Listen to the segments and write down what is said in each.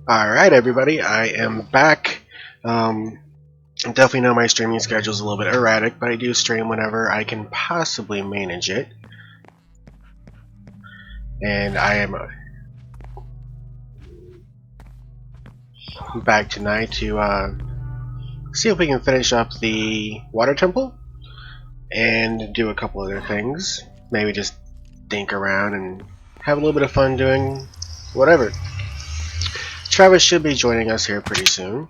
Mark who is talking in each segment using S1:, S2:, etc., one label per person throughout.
S1: Alright, everybody, I am back. Definitely know my streaming schedule is a little bit erratic, but I do stream whenever I can possibly manage it. And I am back tonight to see if we can finish up the water temple and do a couple other things. Maybe just dink around and have a little bit of fun doing whatever. Travis should be joining us here pretty soon.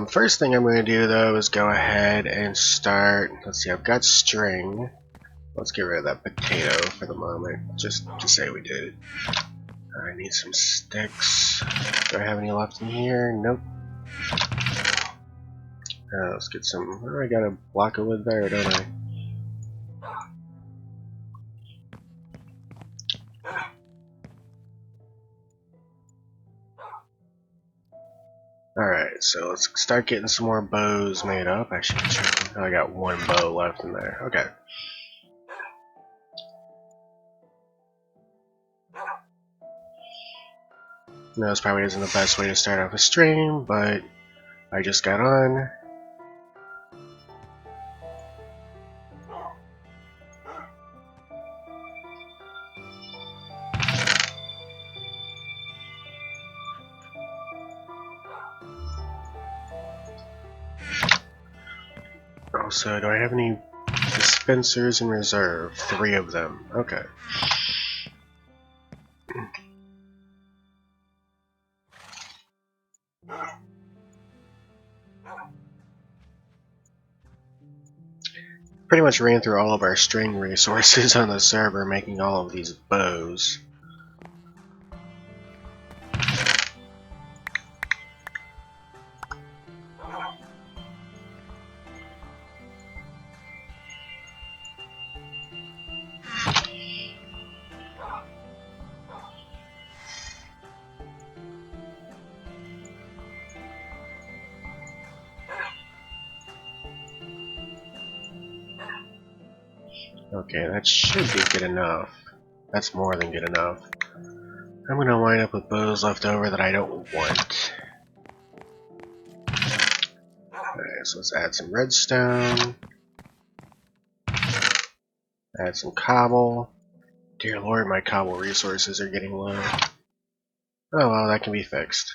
S1: First thing I'm going to do though is go ahead and start. Let's see, I've got string. Let's get rid of that potato for the moment, just to say we did it. I need some sticks. Do I have any left in here? Nope. Let's get some. Oh, I got a block of wood there, don't I? Alright, so let's start getting some more bows made up. Actually, I got one bow left in there. Okay. No, this probably isn't the best way to start off a stream, but I just got on. Also, do I have any dispensers in reserve? 3 of them. Okay. Pretty much ran through all of our string resources on the server, making all of these bows. Okay, that should be good enough. That's more than good enough. I'm gonna wind up with bows left over that I don't want. Alright, so let's add some redstone. Add some cobble. Dear lord, my cobble resources are getting low. Oh well, that can be fixed.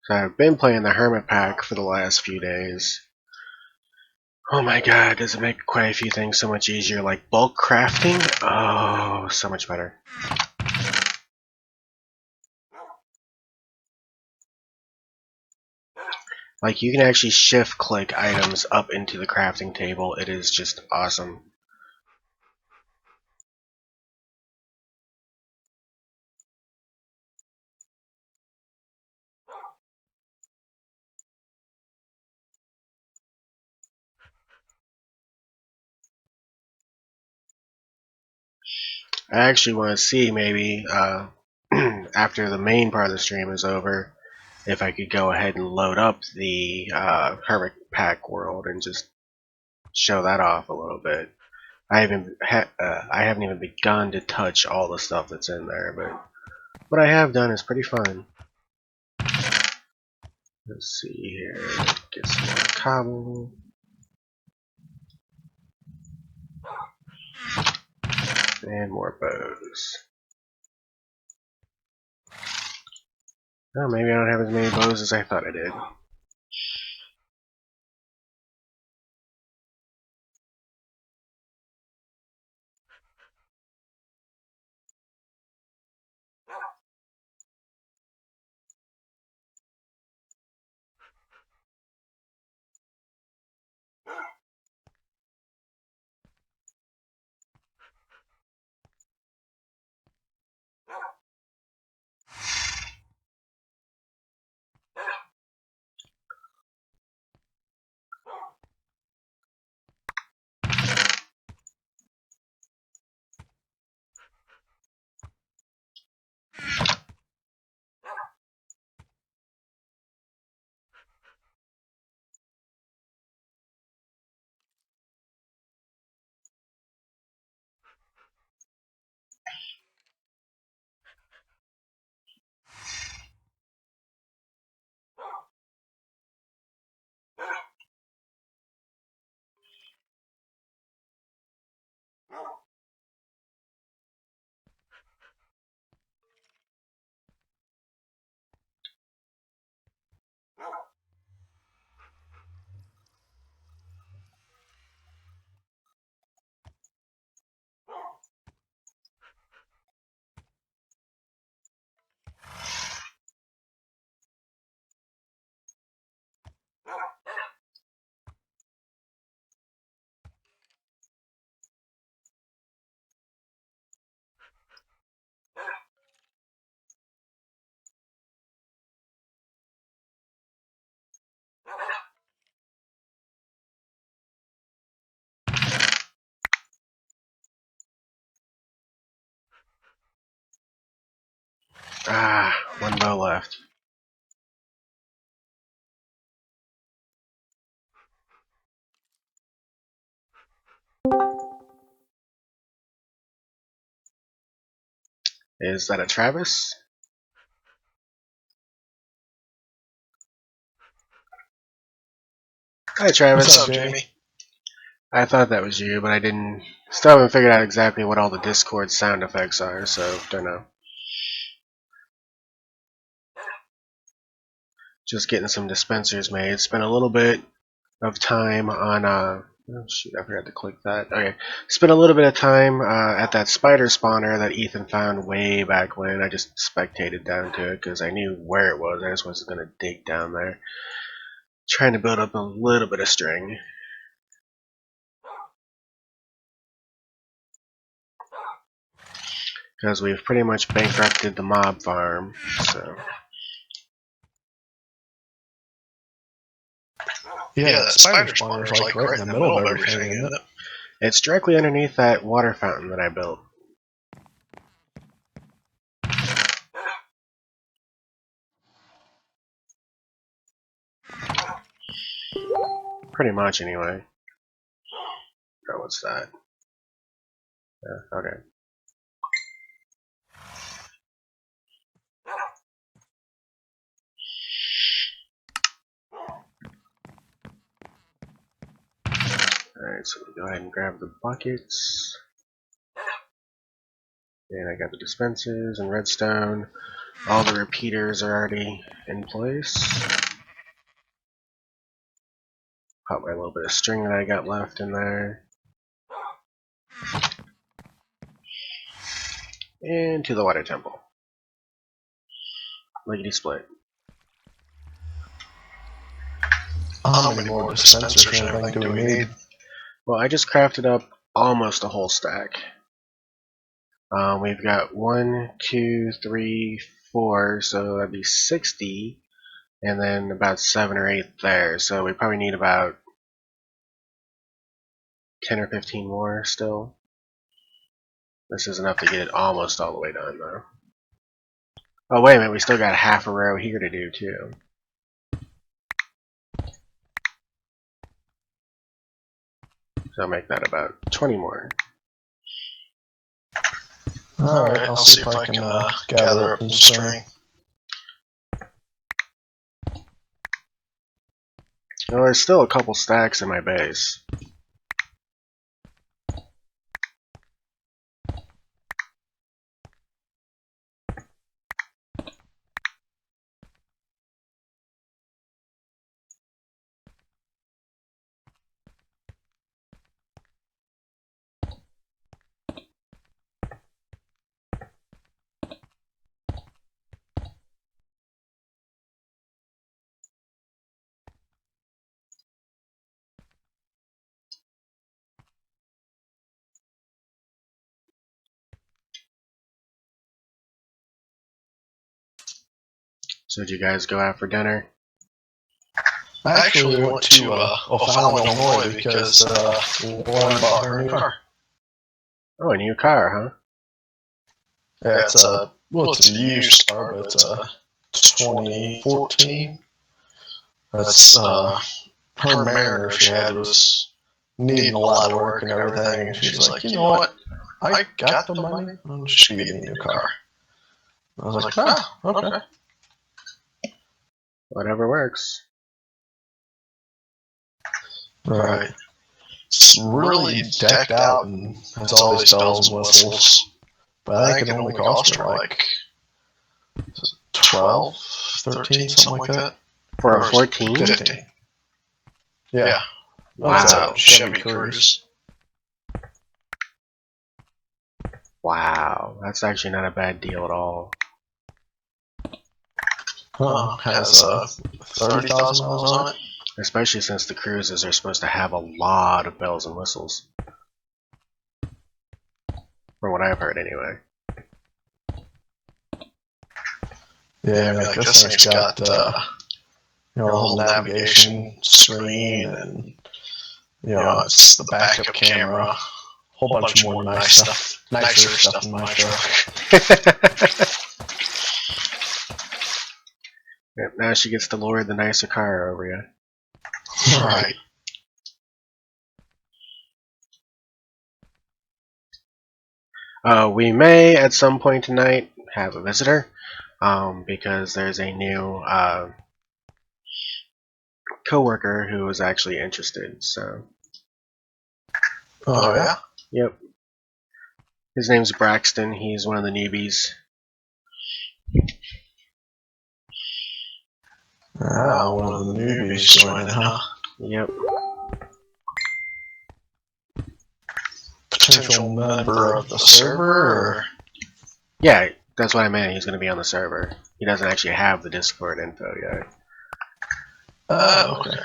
S1: So I've been playing the Hermit Pack for the last few days. Oh my god, does it make quite a few things so much easier, like bulk crafting? Oh, so much better. Like, you can actually shift click items up into the crafting table. It is just awesome. I actually want to see maybe after the main part of the stream is over, if I could go ahead and load up the Hermit Pack world and just show that off a little bit. I haven't even begun to touch all the stuff that's in there, but what I have done is pretty fun. Let's see here, get some more cobble. And more bows. Oh, maybe I don't have as many bows as I thought I did. Ah, one bow left. Is that a Travis? Hi, Travis.
S2: What's up, Jamie?
S1: I thought that was you, but I didn't. Still haven't figured out exactly what all the Discord sound effects are, so don't know. Just getting some dispensers made. Spent a little bit of time on oh shoot, I forgot to click that. Okay, spent a little bit of time at that spider spawner that Ethan found way back when. I just spectated down to it because I knew where it was. I just wasn't gonna dig down there. Trying to build up a little bit of string. Because we've pretty much bankrupted the mob farm, so.
S2: Yeah, that spider spawner is like right in the middle of everything, isn't it?
S1: It's directly underneath that water fountain that I built. Pretty much, anyway. Oh, what's that? Okay. Alright, so we'll go ahead and grab the buckets. And I got the dispensers and redstone. All the repeaters are already in place. Pop my little bit of string that I got left in there. And to the water temple. Lickety split.
S2: How many more dispensers and everything do we need?
S1: Well, I just crafted up almost a whole stack. We've got 1, 2, 3, 4, so that'd be 60, and then about 7 or 8 there. So we probably need about 10 or 15 more still. This is enough to get it almost all the way done, though. Oh, wait a minute, we still got half a row here to do, too. So I'll make that about 20 more.
S2: Alright, I'll see if I can gather up some string.
S1: Well, there's still a couple stacks in my base. So did you guys go out for dinner?
S2: I actually went to O'Fallon, Illinois because Lauren bought her new car.
S1: Oh, a new car, huh?
S2: Yeah, it's a used car, but it's a 2014. That's her Mariner she had was needing a lot of work and everything, and she's like, you know what? I got the money. I'm just gonna get me a new car. I was like, oh, okay.
S1: Whatever works.
S2: Right. It's really decked out and has all these bells and whistles. But I think it only cost her like 12, 13, something like that.
S1: For a 14?
S2: 15. Yeah.
S1: Wow.
S2: It's a Chevy Cruze.
S1: Wow, that's actually not a bad deal at all.
S2: Has 30,000 miles on it.
S1: Especially since the cruises are supposed to have a lot of bells and whistles. From what I've heard, anyway.
S2: Yeah, I mean, like this thing's got a whole navigation screen, and it's the backup camera, a whole bunch more nicer stuff in my truck.
S1: Yep, now she gets to lord the nicer car over you.
S2: Right.
S1: We may, at some point tonight, have a visitor, because there's a new coworker who is actually interested. So,
S2: Oh, yeah?
S1: yep. His name's Braxton. He's one of the newbies.
S2: Ah, one of the newbies joining, huh?
S1: Yep.
S2: Potential member of the server, or?
S1: Yeah, that's what I meant. He's going to be on the server. He doesn't actually have the Discord info yet.
S2: Oh, okay.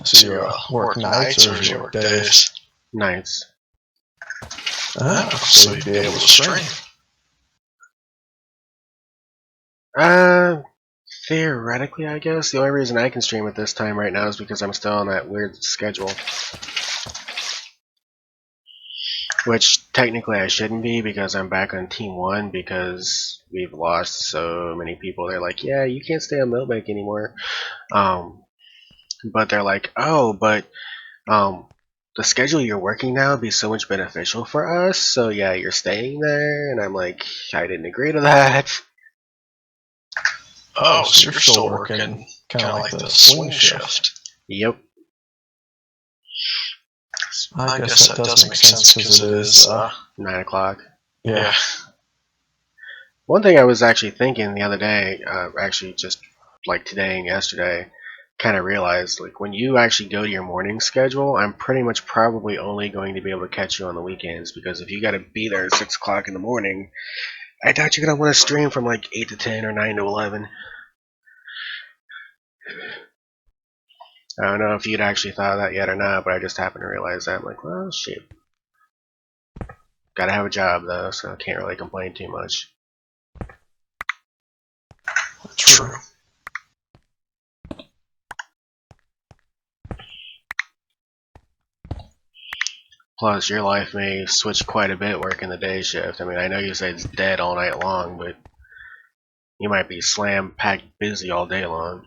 S2: So you work nights or do you work days?
S1: Nights.
S2: Oh, so you'd be able to stream.
S1: Theoretically, I guess. The only reason I can stream at this time right now is because I'm still on that weird schedule. Which, technically, I shouldn't be because I'm back on Team 1 because we've lost so many people. They're like, yeah, you can't stay on Milbank anymore. But they're like, oh, but the schedule you're working now would be so much beneficial for us, so yeah, you're staying there. And I'm like, I didn't agree to that.
S2: Oh, so you're still working kind of like the swing shift.
S1: Yep.
S2: I guess that does make sense because it is
S1: 9 o'clock.
S2: Yeah.
S1: One thing I was actually thinking the other day, actually just like today and yesterday, kind of realized, like, when you actually go to your morning schedule, I'm pretty much probably only going to be able to catch you on the weekends, because if you got to be there at 6 o'clock in the morning, I doubt you're going to want to stream from like 8 to 10 or 9 to 11. I don't know if you'd actually thought of that yet or not, but I just happened to realize that. I'm like, well, shit. Gotta have a job, though, so I can't really complain too much.
S2: True.
S1: Plus, your life may switch quite a bit working the day shift. I mean, I know you say it's dead all night long, but you might be slam-packed busy all day long.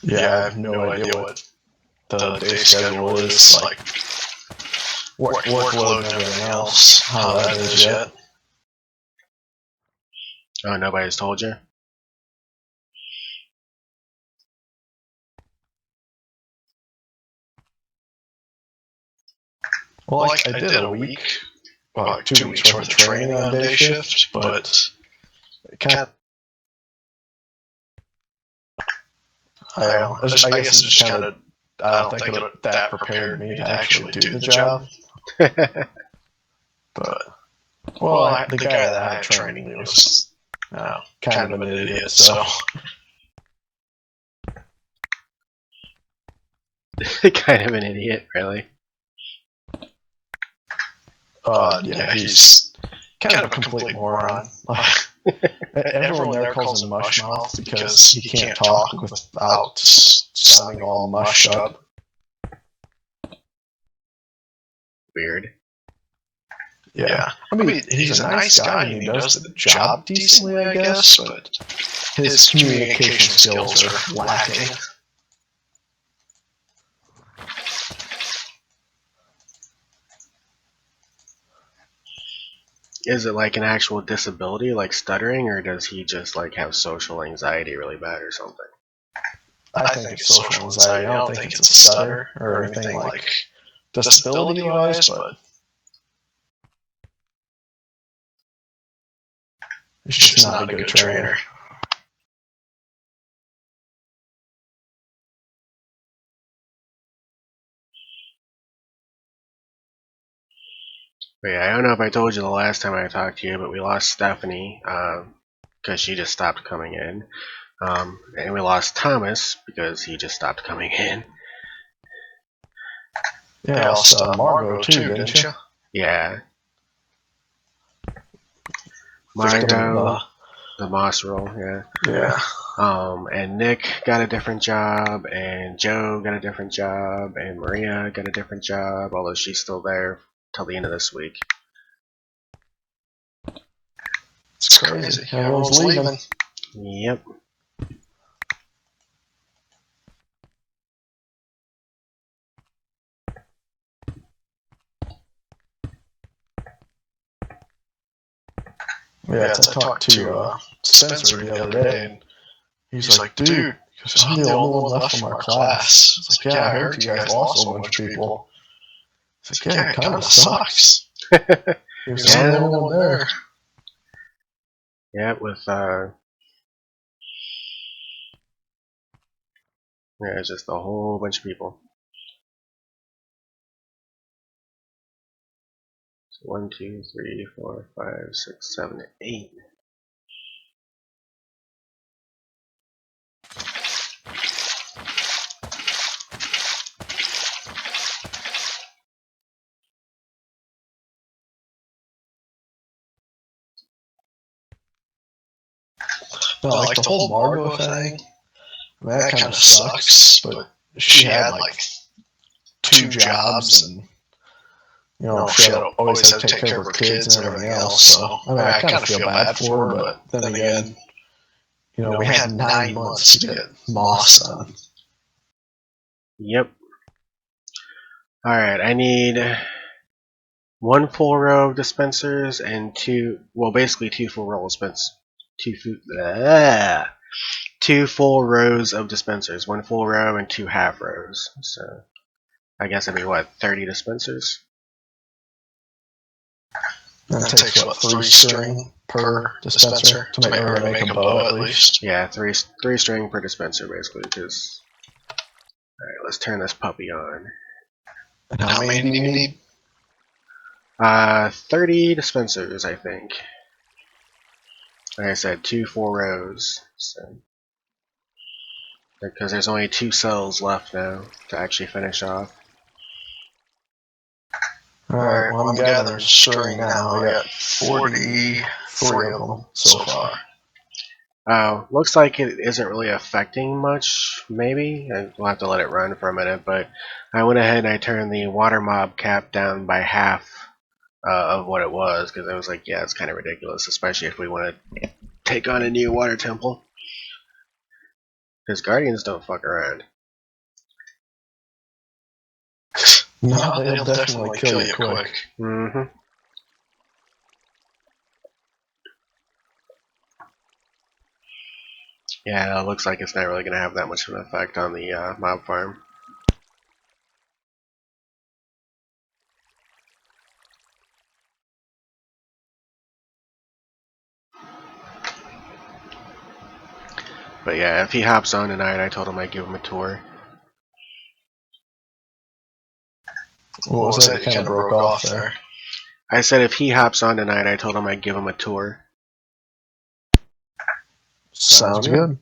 S2: Yeah, I have no idea what the day schedule is, like workload and everything else, how that is yet.
S1: Oh, nobody's told you?
S2: Well, like, I did a week, well, 2 weeks worth of training on day shift, but it kind of, I guess it's just kind of, I don't think that prepared me to actually do the job. But, well, the guy that had training me was kind of an idiot, so.
S1: Kind of an idiot, really.
S2: Yeah, he's kind of a complete moron. Everyone there calls him Mushmouth because he can't talk without sounding all mushed up.
S1: Weird.
S2: Yeah. I mean, he's a nice guy and he does the job decently, I guess, but his communication skills are lacking.
S1: Is it like an actual disability, like stuttering, or does he just like have social anxiety really bad or something?
S2: I think it's social anxiety. I don't think it's a stutter or anything like disability-wise, but he's just not a good trainer.
S1: But yeah, I don't know if I told you the last time I talked to you, but we lost Stephanie because she just stopped coming in. And we lost Thomas because he just stopped coming in.
S2: Yeah, I lost Margot too, didn't you?
S1: Yeah. Margot, the Moss roll, yeah.
S2: Yeah.
S1: And Nick got a different job, and Joe got a different job, and Maria got a different job, although she's still there till the end of this week.
S2: It's crazy. Everyone's leaving.
S1: Yep.
S2: Yeah, I talked to Spencer the other day, and he's like, dude, I'm the only one left from our class. It's like, yeah, I heard you guys lost a whole bunch of people. It's like, yeah, it kind of sucks. He was the only one there.
S1: Yeah, with yeah, it's just a whole bunch of people. So 1, 2, 3, 4, 5, 6, 7, 8.
S2: No, like the whole Margot thing, I mean, that kind of sucks, but she had like 2 jobs, and you know, she always had to take care of her kids and everything else. So I mean, I kind of feel bad for her, but then again, you know, we had 9 months to get Moss done.
S1: Yep. Alright, I need 1 full row of dispensers and 2, well, basically 2 full row dispensers. 2 full rows of dispensers. 1 full row and 2 half rows. So I guess it'd be what, 30 dispensers?
S2: That takes what, 3 string per dispenser to make a bow at least.
S1: Yeah, 3 string per dispenser basically. Because alright, let's turn this puppy on.
S2: And how many do you need?
S1: 30 dispensers, I think. Like I said, 2 full rows. So because there's only 2 cells left now to actually finish off.
S2: Alright, well, I'm gathering string now. I got 43 of them so far.
S1: Oh, looks like it isn't really affecting much, maybe. We'll have to let it run for a minute, but I went ahead and I turned the water mob cap down by half of what it was, because I was like, yeah, it's kind of ridiculous, especially if we want to take on a new water temple. Because guardians don't fuck around.
S2: No, they'll definitely kill you quick.
S1: Mm-hmm. Yeah, it looks like it's not really going to have that much of an effect on the mob farm. But yeah, if he hops on tonight, I told him I'd give him a tour.
S2: What was that? It kind of broke off there.
S1: I said if he hops on tonight, I told him I'd give him a tour.
S2: Sounds good.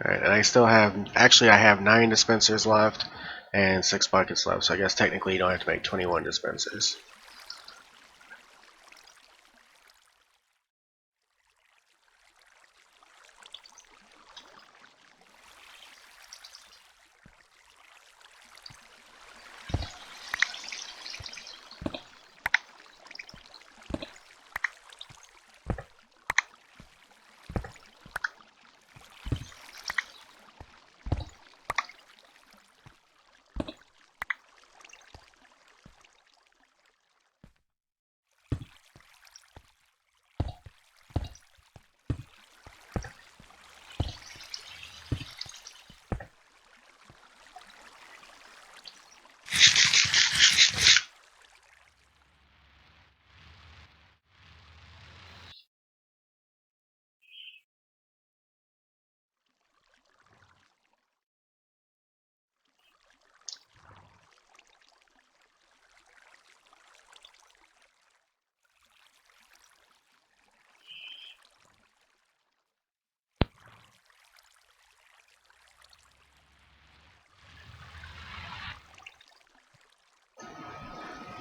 S1: Alright, and I still have, actually I have 9 dispensers left and 6 buckets left, so I guess technically you don't have to make 21 dispensers.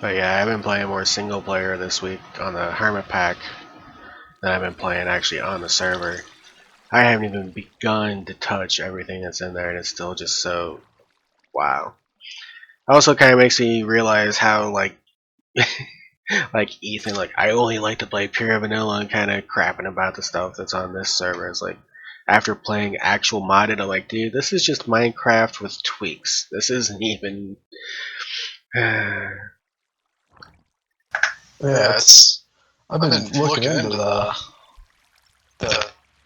S1: But yeah, I've been playing more single player this week on the Hermit Pack than I've been playing actually on the server. I haven't even begun to touch everything that's in there, and it's still just so wow. Also, kind of makes me realize how like Ethan, like I only like to play pure vanilla and kind of crapping about the stuff that's on this server. It's like after playing actual modded, I'm like, dude, this is just Minecraft with tweaks. This isn't even.
S2: Yeah, it's. I've been looking into the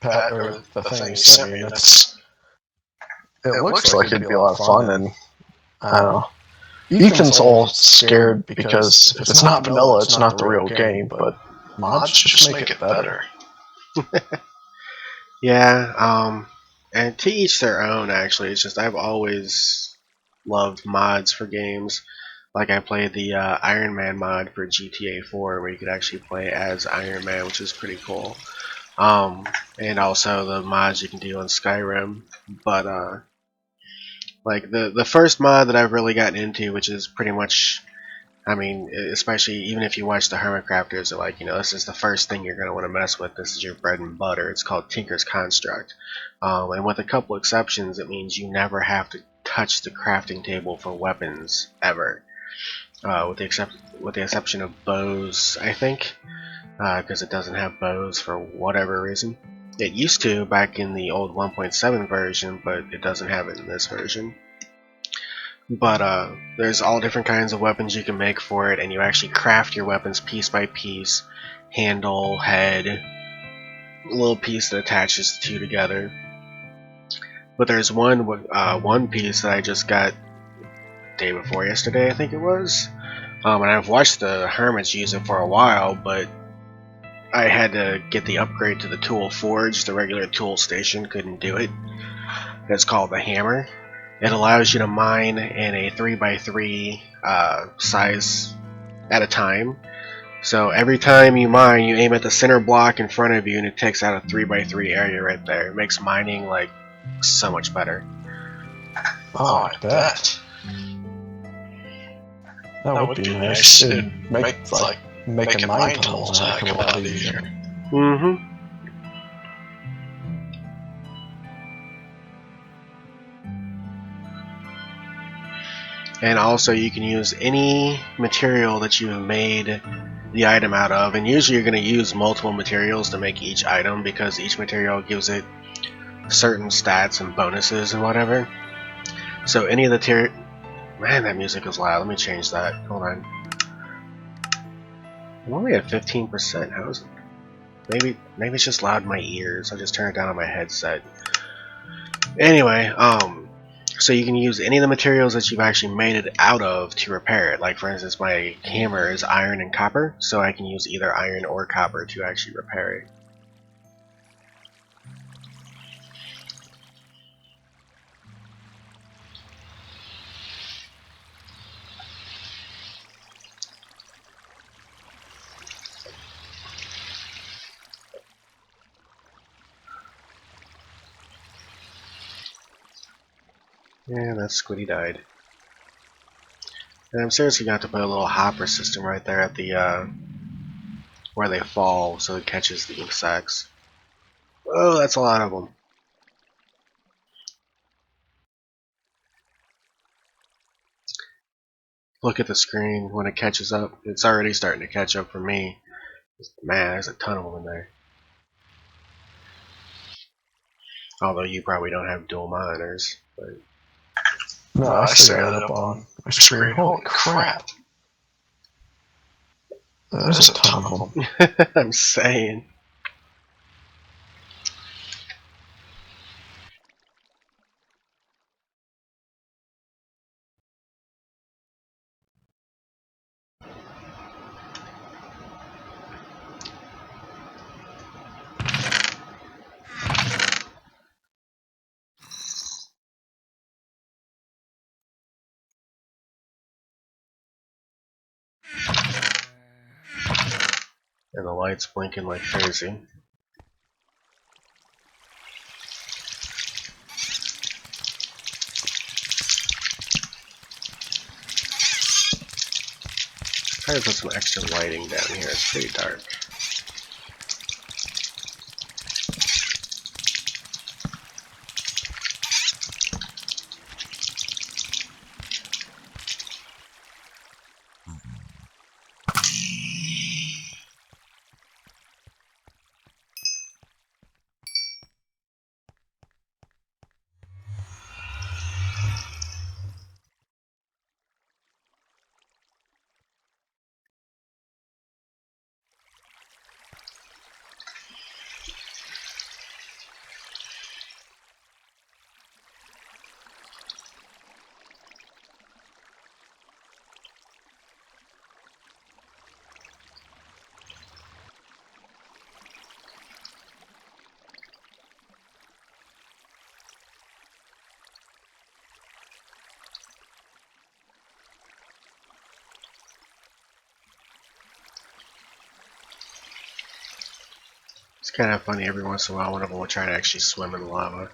S2: pat or the thing you sent me, and it looks like it'd be a lot of fun. And I don't know. Ethan's all scared because if it's not vanilla, it's not the real game. But mods just make it better.
S1: Yeah, and to each their own. Actually, it's just I've always loved mods for games. Like I played the Iron Man mod for GTA 4, where you could actually play as Iron Man, which is pretty cool. And also the mods you can do on Skyrim. But like the first mod that I've really gotten into, which is pretty much, I mean, especially even if you watch the Hermit Crafters, are like, you know, this is the first thing you're gonna want to mess with. This is your bread and butter. It's called Tinker's Construct, and with a couple exceptions, it means you never have to touch the crafting table for weapons ever. With the exception of bows, I think, because it doesn't have bows for whatever reason. It used to back in the old 1.7 version, but it doesn't have it in this version. But there's all different kinds of weapons you can make for it, and you actually craft your weapons piece by piece, handle, head, a little piece that attaches the two together. But there's one piece that I just got day before yesterday, I think it was. And I've watched the hermits use it for a while, but I had to get the upgrade to the tool forge. The regular tool station couldn't do it. It's called the hammer. It allows you to mine in a 3x3 size at a time. So every time you mine, you aim at the center block in front of you, and it takes out a 3x3 area right there. It makes mining like so much better.
S2: Oh, I bet. That would be nice. It'd make like making mine tunnels a heck of a lot easier.
S1: Mm-hmm. And also you can use any material that you've made the item out of, and usually you're going to use multiple materials to make each item because each material gives it certain stats and bonuses and whatever. So any of the man, that music is loud. Let me change that. Hold on. I'm only at 15%. How is it? Maybe it's just loud in my ears. I'll just turn it down on my headset. Anyway, so you can use any of the materials that you've actually made it out of to repair it. Like for instance, my hammer is iron and copper, so I can use either iron or copper to actually repair it. And that squiddy died. And I'm seriously going to have to put a little hopper system right there at the where they fall, so it catches the insects. Oh, that's a lot of them. Look at the screen when it catches up. It's already starting to catch up for me. Man, there's a ton of them in there. Although you probably don't have dual monitors. But
S2: no, I still got it up on my screen. Holy crap. There's a ton of them.
S1: I'm saying. And the light's blinking like crazy. Try to put some extra lighting down here. It's pretty dark. It's kind of funny every once in a while one of them will try to actually swim in lava.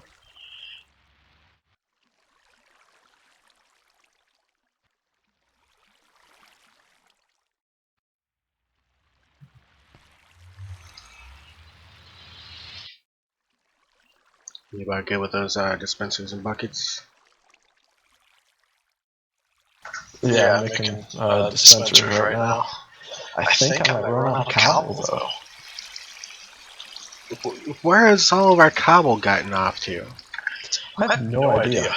S1: You about good with those dispensers and buckets?
S2: Yeah, I'm making dispensers right now. I think I might run out of cobble though.
S1: Where has all of our cobble gotten off to?
S2: I have no idea.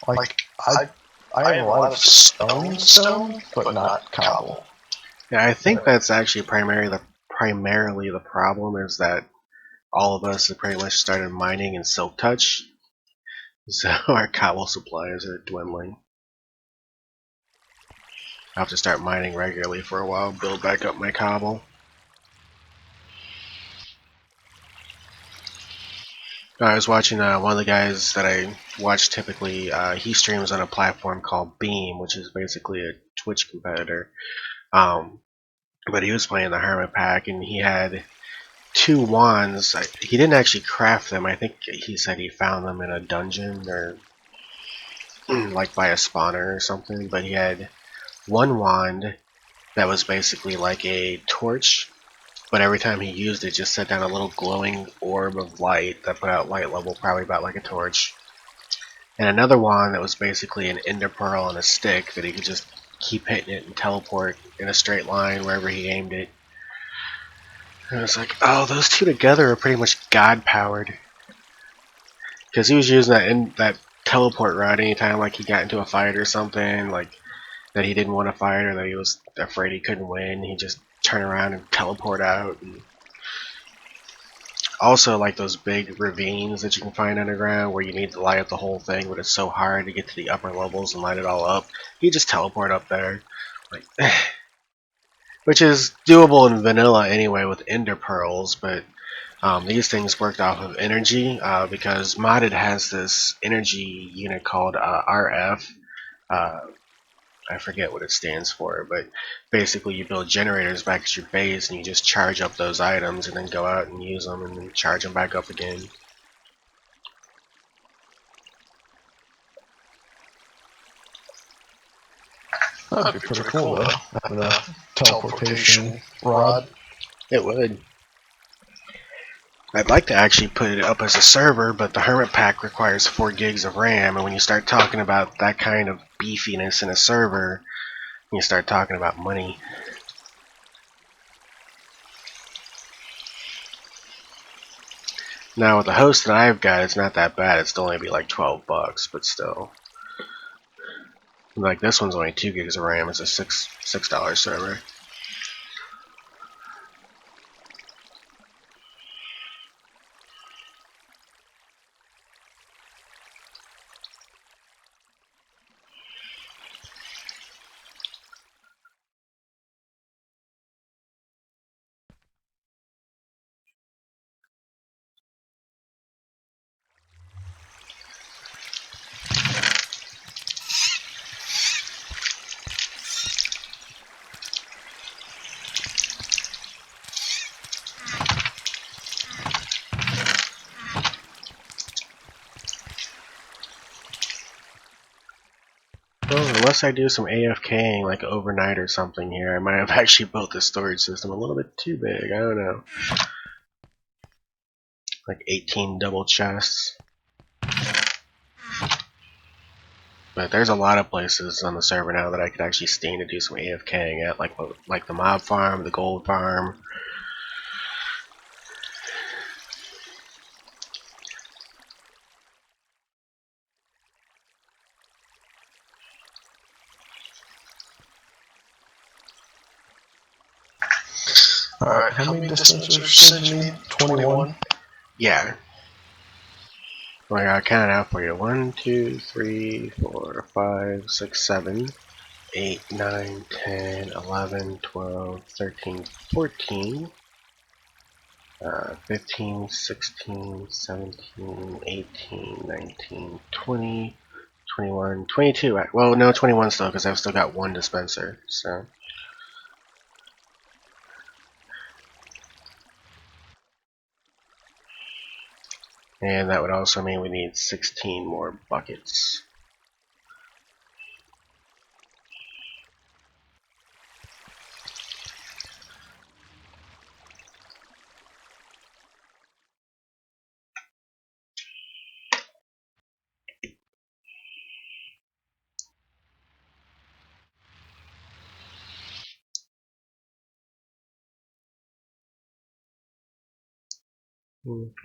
S2: Like I have a lot of stone, but not cobble.
S1: Yeah, I think that's actually primarily the problem is that all of us have pretty much started mining in silk touch, so our cobble supplies are dwindling. I'll have to start mining regularly for a while, build back up my cobble. I was watching one of the guys that I watch typically, he streams on a platform called Beam, which is basically a Twitch competitor. But he was playing the Hermit Pack, and he had 2 wands. He didn't actually craft them. I think he said he found them in a dungeon or like by a spawner or something. But he had 1 wand that was basically like a torch, but every time he used it, just set down a little glowing orb of light that put out light level probably about like a torch. And another wand that was basically an ender pearl and a stick that he could just keep hitting it and teleport in a straight line wherever he aimed it. And it's like, oh, those two together are pretty much god powered. Because he was using that teleport route anytime like he got into a fight or something, like that he didn't want to fight or that he was afraid he couldn't win. He'd just turn around and teleport out. And also, like those big ravines that you can find underground where you need to light up the whole thing, but it's so hard to get to the upper levels and light it all up. You just teleport up there, like, which is doable in vanilla anyway with ender pearls. But these things worked off of energy because modded has this energy unit called RF. I forget what it stands for, but basically you build generators back at your base and you just charge up those items and then go out and use them and then charge them back up again.
S2: That'd be pretty cool though, having a teleportation rod.
S1: It would. I'd like to actually put it up as a server, but the Hermit Pack requires 4 gigs of RAM, and when you start talking about that kind of beefiness in a server, you start talking about money. Now with the host that I've got, it's not that bad. It's only be like $12, but still. Like this one's only 2 gigs of RAM. It's a $6 server. suggest I do some AFKing like overnight or something here. I might have actually built this storage system a little bit too big. I don't know. Like 18 double chests. But there's a lot of places on the server now that I could actually stay in to do some AFKing at, like the mob farm, the gold farm.
S2: Alright, how many dispensers did you need? 21?
S1: Yeah. Well, I'll count it out for you. 1, 2, 3, 4, 5, 6, 7, 8, 9, 10, 11, 12, 13, 14, 15, 16, 17, 18, 19, 20, 21, 22. Well, no, 21 still, because I've still got one dispenser, so. And that would also mean we need 16 more buckets.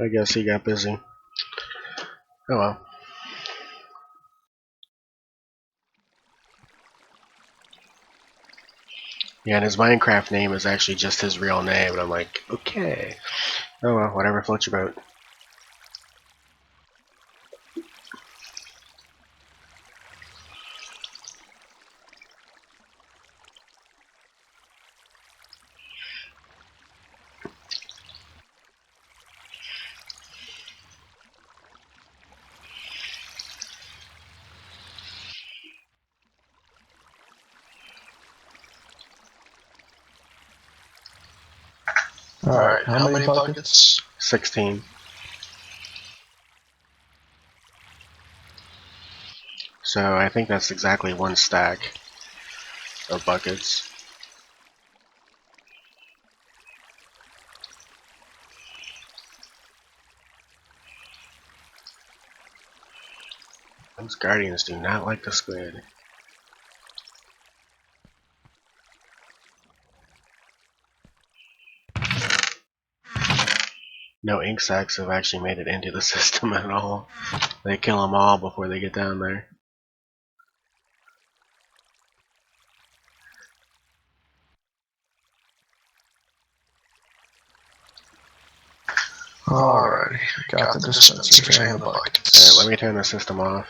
S1: I guess he got busy. Oh well. Yeah, and his Minecraft name is actually just his real name, and I'm like, okay. Oh well, whatever floats your boat.
S2: Alright, how many buckets?
S1: 16. So I think that's exactly one stack of buckets. Those guardians do not like the squid. No ink sacs have actually made it into the system at all. They kill them all before they get down there.
S2: Alrighty, got the dispensers and the buckets.
S1: Alright, let me turn the system off.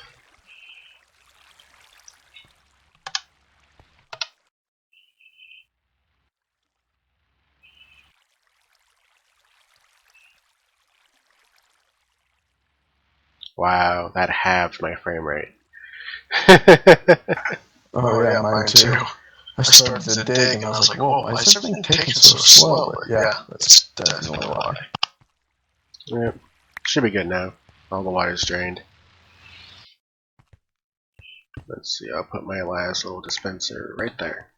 S1: Wow, that halved my frame rate.
S2: Oh yeah, mine too. I started to dig and I was like, whoa, why is everything taking so slow? But yeah, that's definitely why.
S1: Yep. Should be good now. All the water's drained. Let's see, I'll put my last little dispenser right there.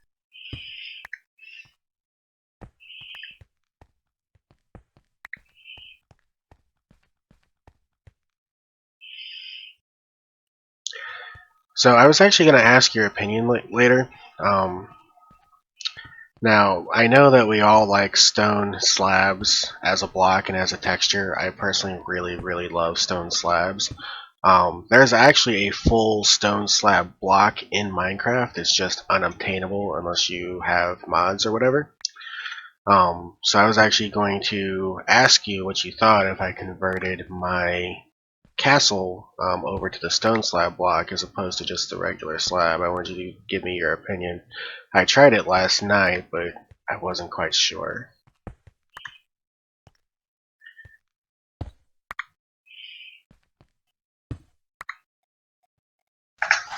S1: So I was actually going to ask your opinion later. Now, I know that we all like stone slabs as a block and as a texture. I personally really love stone slabs. There's actually a full stone slab block in Minecraft. It's just unobtainable unless you have mods or whatever. So I was actually going to ask you what you thought if I converted my castle over to the stone slab block as opposed to just the regular slab. I wanted you to give me your opinion. I tried it last night, but I wasn't quite sure.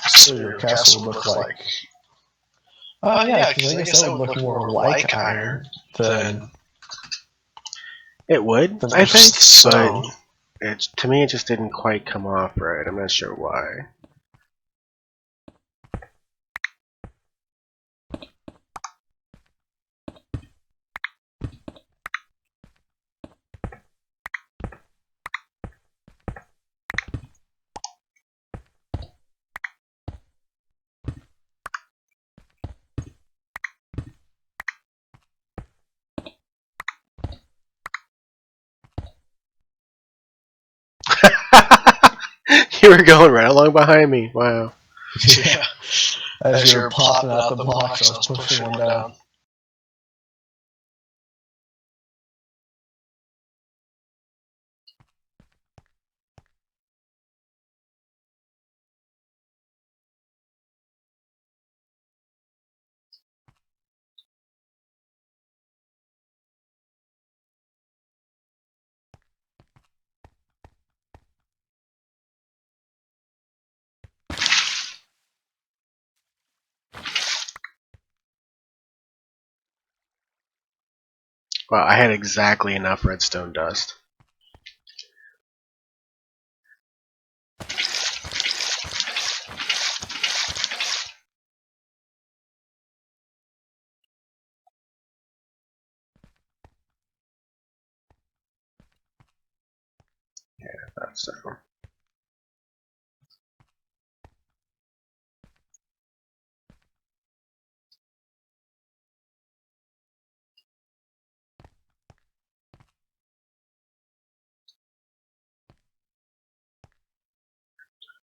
S2: So your castle would look like... Oh yeah, because I guess that would look more like iron than...
S1: It would, I think, but to me it just didn't quite come off right. I'm not sure why. going right along behind me. Wow.
S2: Yeah. As you're popping out the box, I was pushing one down.
S1: Well, I had exactly enough redstone dust. Yeah, that's so.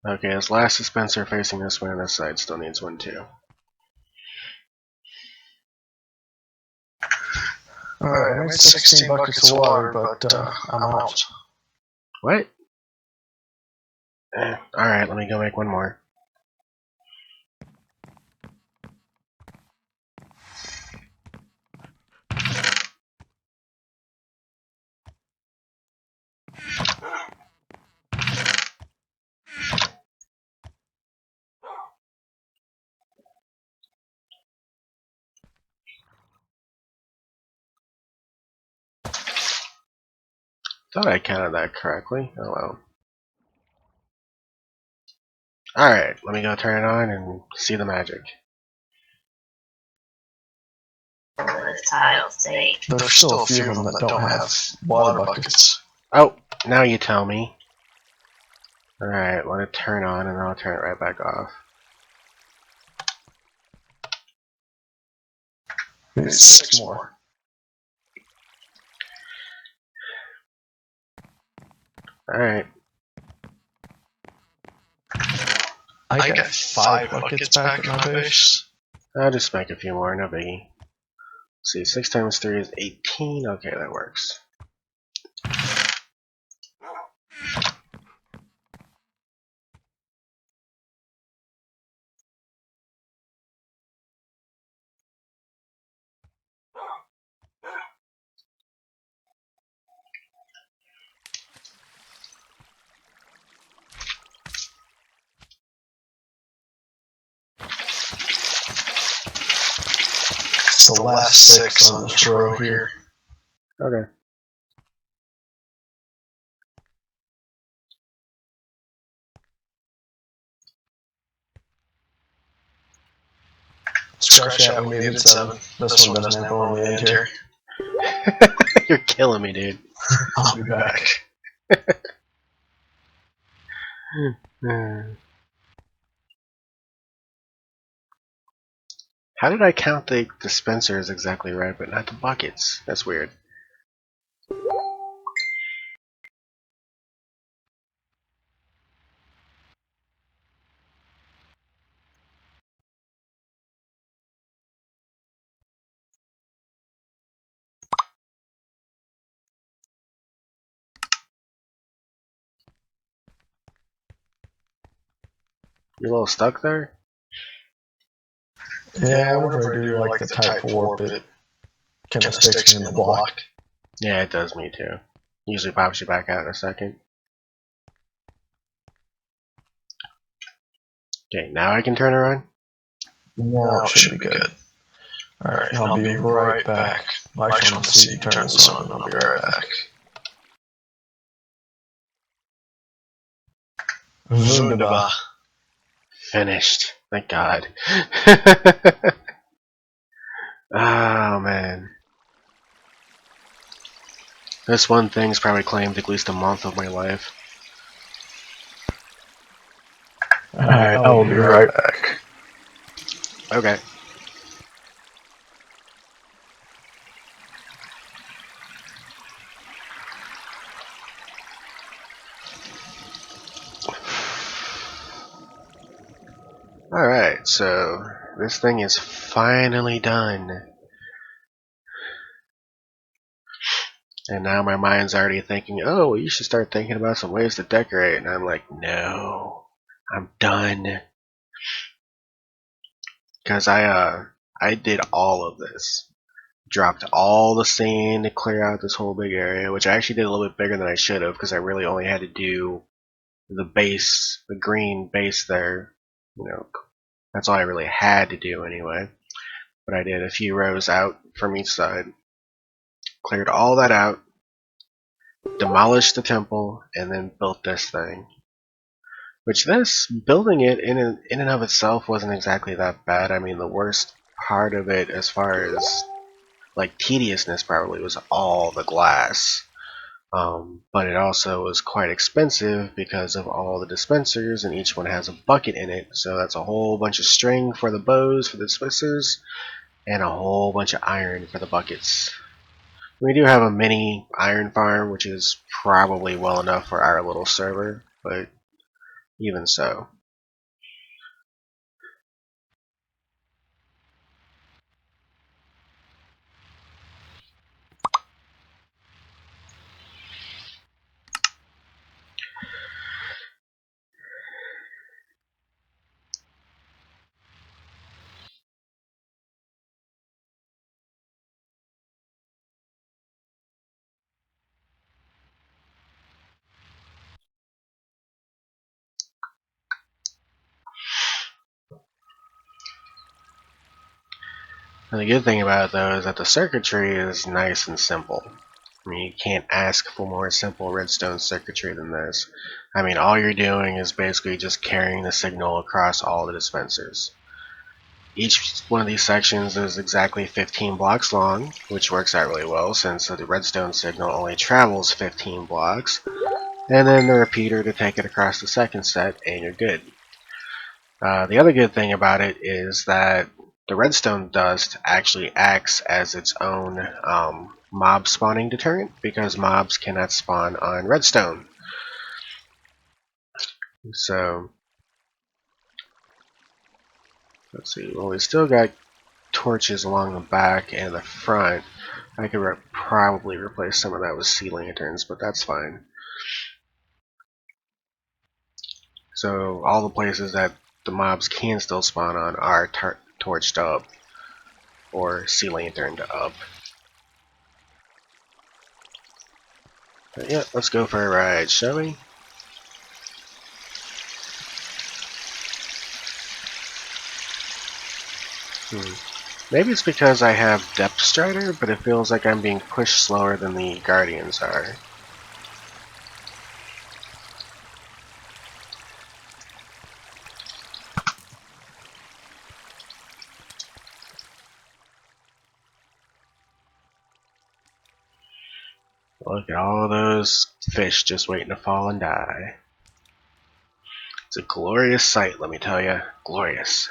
S1: Okay, this last dispenser facing this way on this side still needs one too.
S2: Alright, I made 16 buckets of water, but I'm out.
S1: What? Alright, let me go make one more. Thought I counted that correctly. Oh well. Alright, let me go turn it on and see the magic.
S3: Tile state.
S2: There's still a few of them that don't have water buckets.
S1: Oh, now you tell me. Alright, let it turn on and then I'll turn it right back off.
S2: Need 6 more.
S1: Alright.
S2: I got 5 buckets back at my base.
S1: I'll just make a few more, no biggie. Let's see, 6 times 3 is 18. Okay, that works.
S2: It's the last 6 on this row here.
S1: Okay.
S2: Scratch that, we needed 7. This one doesn't have one on the end here.
S1: You're killing me, dude.
S2: I'll be back.
S1: How did I count the dispensers exactly right, but not the buckets? That's weird. You a little stuck there?
S2: Yeah, whenever I do like the type warp, it kind of sticks me in the block.
S1: Yeah, it does me too. Usually pops you back out in a second. Okay, now I can turn her on?
S2: Now it should be good. Alright, I'll be right back. I actually want to see you turn this on, and I'll be right back. Wunderbar.
S1: Finished. Thank God. Oh man. This one thing's probably claimed at least a month of my life.
S2: Alright, I will be right back.
S1: Okay. Alright, so this thing is finally done. And now my mind's already thinking, oh, you should start thinking about some ways to decorate. And I'm like, no, I'm done. Because I did all of this. Dropped all the sand to clear out this whole big area, which I actually did a little bit bigger than I should have, because I really only had to do the base, the green base there. You know, that's all I really had to do anyway. But I did a few rows out from each side. Cleared all that out. Demolished the temple, and then built this thing. Which building it in and of itself wasn't exactly that bad. I mean, the worst part of it as far as like tediousness probably was all the glass. But it also was quite expensive because of all the dispensers, and each one has a bucket in it. So that's a whole bunch of string for the bows for the dispensers, and a whole bunch of iron for the buckets. We do have a mini iron farm, which is probably well enough for our little server, but even so. And the good thing about it though is that the circuitry is nice and simple. I mean, you can't ask for more simple redstone circuitry than this. I mean, all you're doing is basically just carrying the signal across all the dispensers. Each one of these sections is exactly 15 blocks long, which works out really well since the redstone signal only travels 15 blocks, and then the repeater to take it across the second set, and you're good. The other good thing about it is that the redstone dust actually acts as its own mob spawning deterrent, because mobs cannot spawn on redstone. So, let's see, well, we still got torches along the back and the front. I could probably replace some of that with sea lanterns, but that's fine. So all the places that the mobs can still spawn on are torched up or sea lanterned up. But yeah, let's go for a ride, shall we? Maybe it's because I have Depth Strider, but it feels like I'm being pushed slower than the Guardians are. Look at all those fish just waiting to fall and die. It's a glorious sight, let me tell you. Glorious.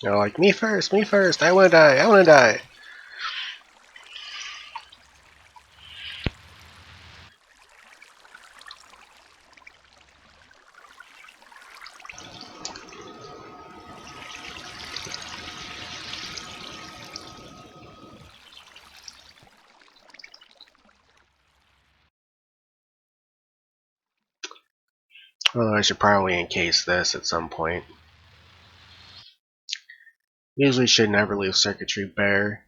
S1: They're like, me first, I wanna die, I wanna die. Although I should probably encase this at some point. Usually should never leave circuitry bare.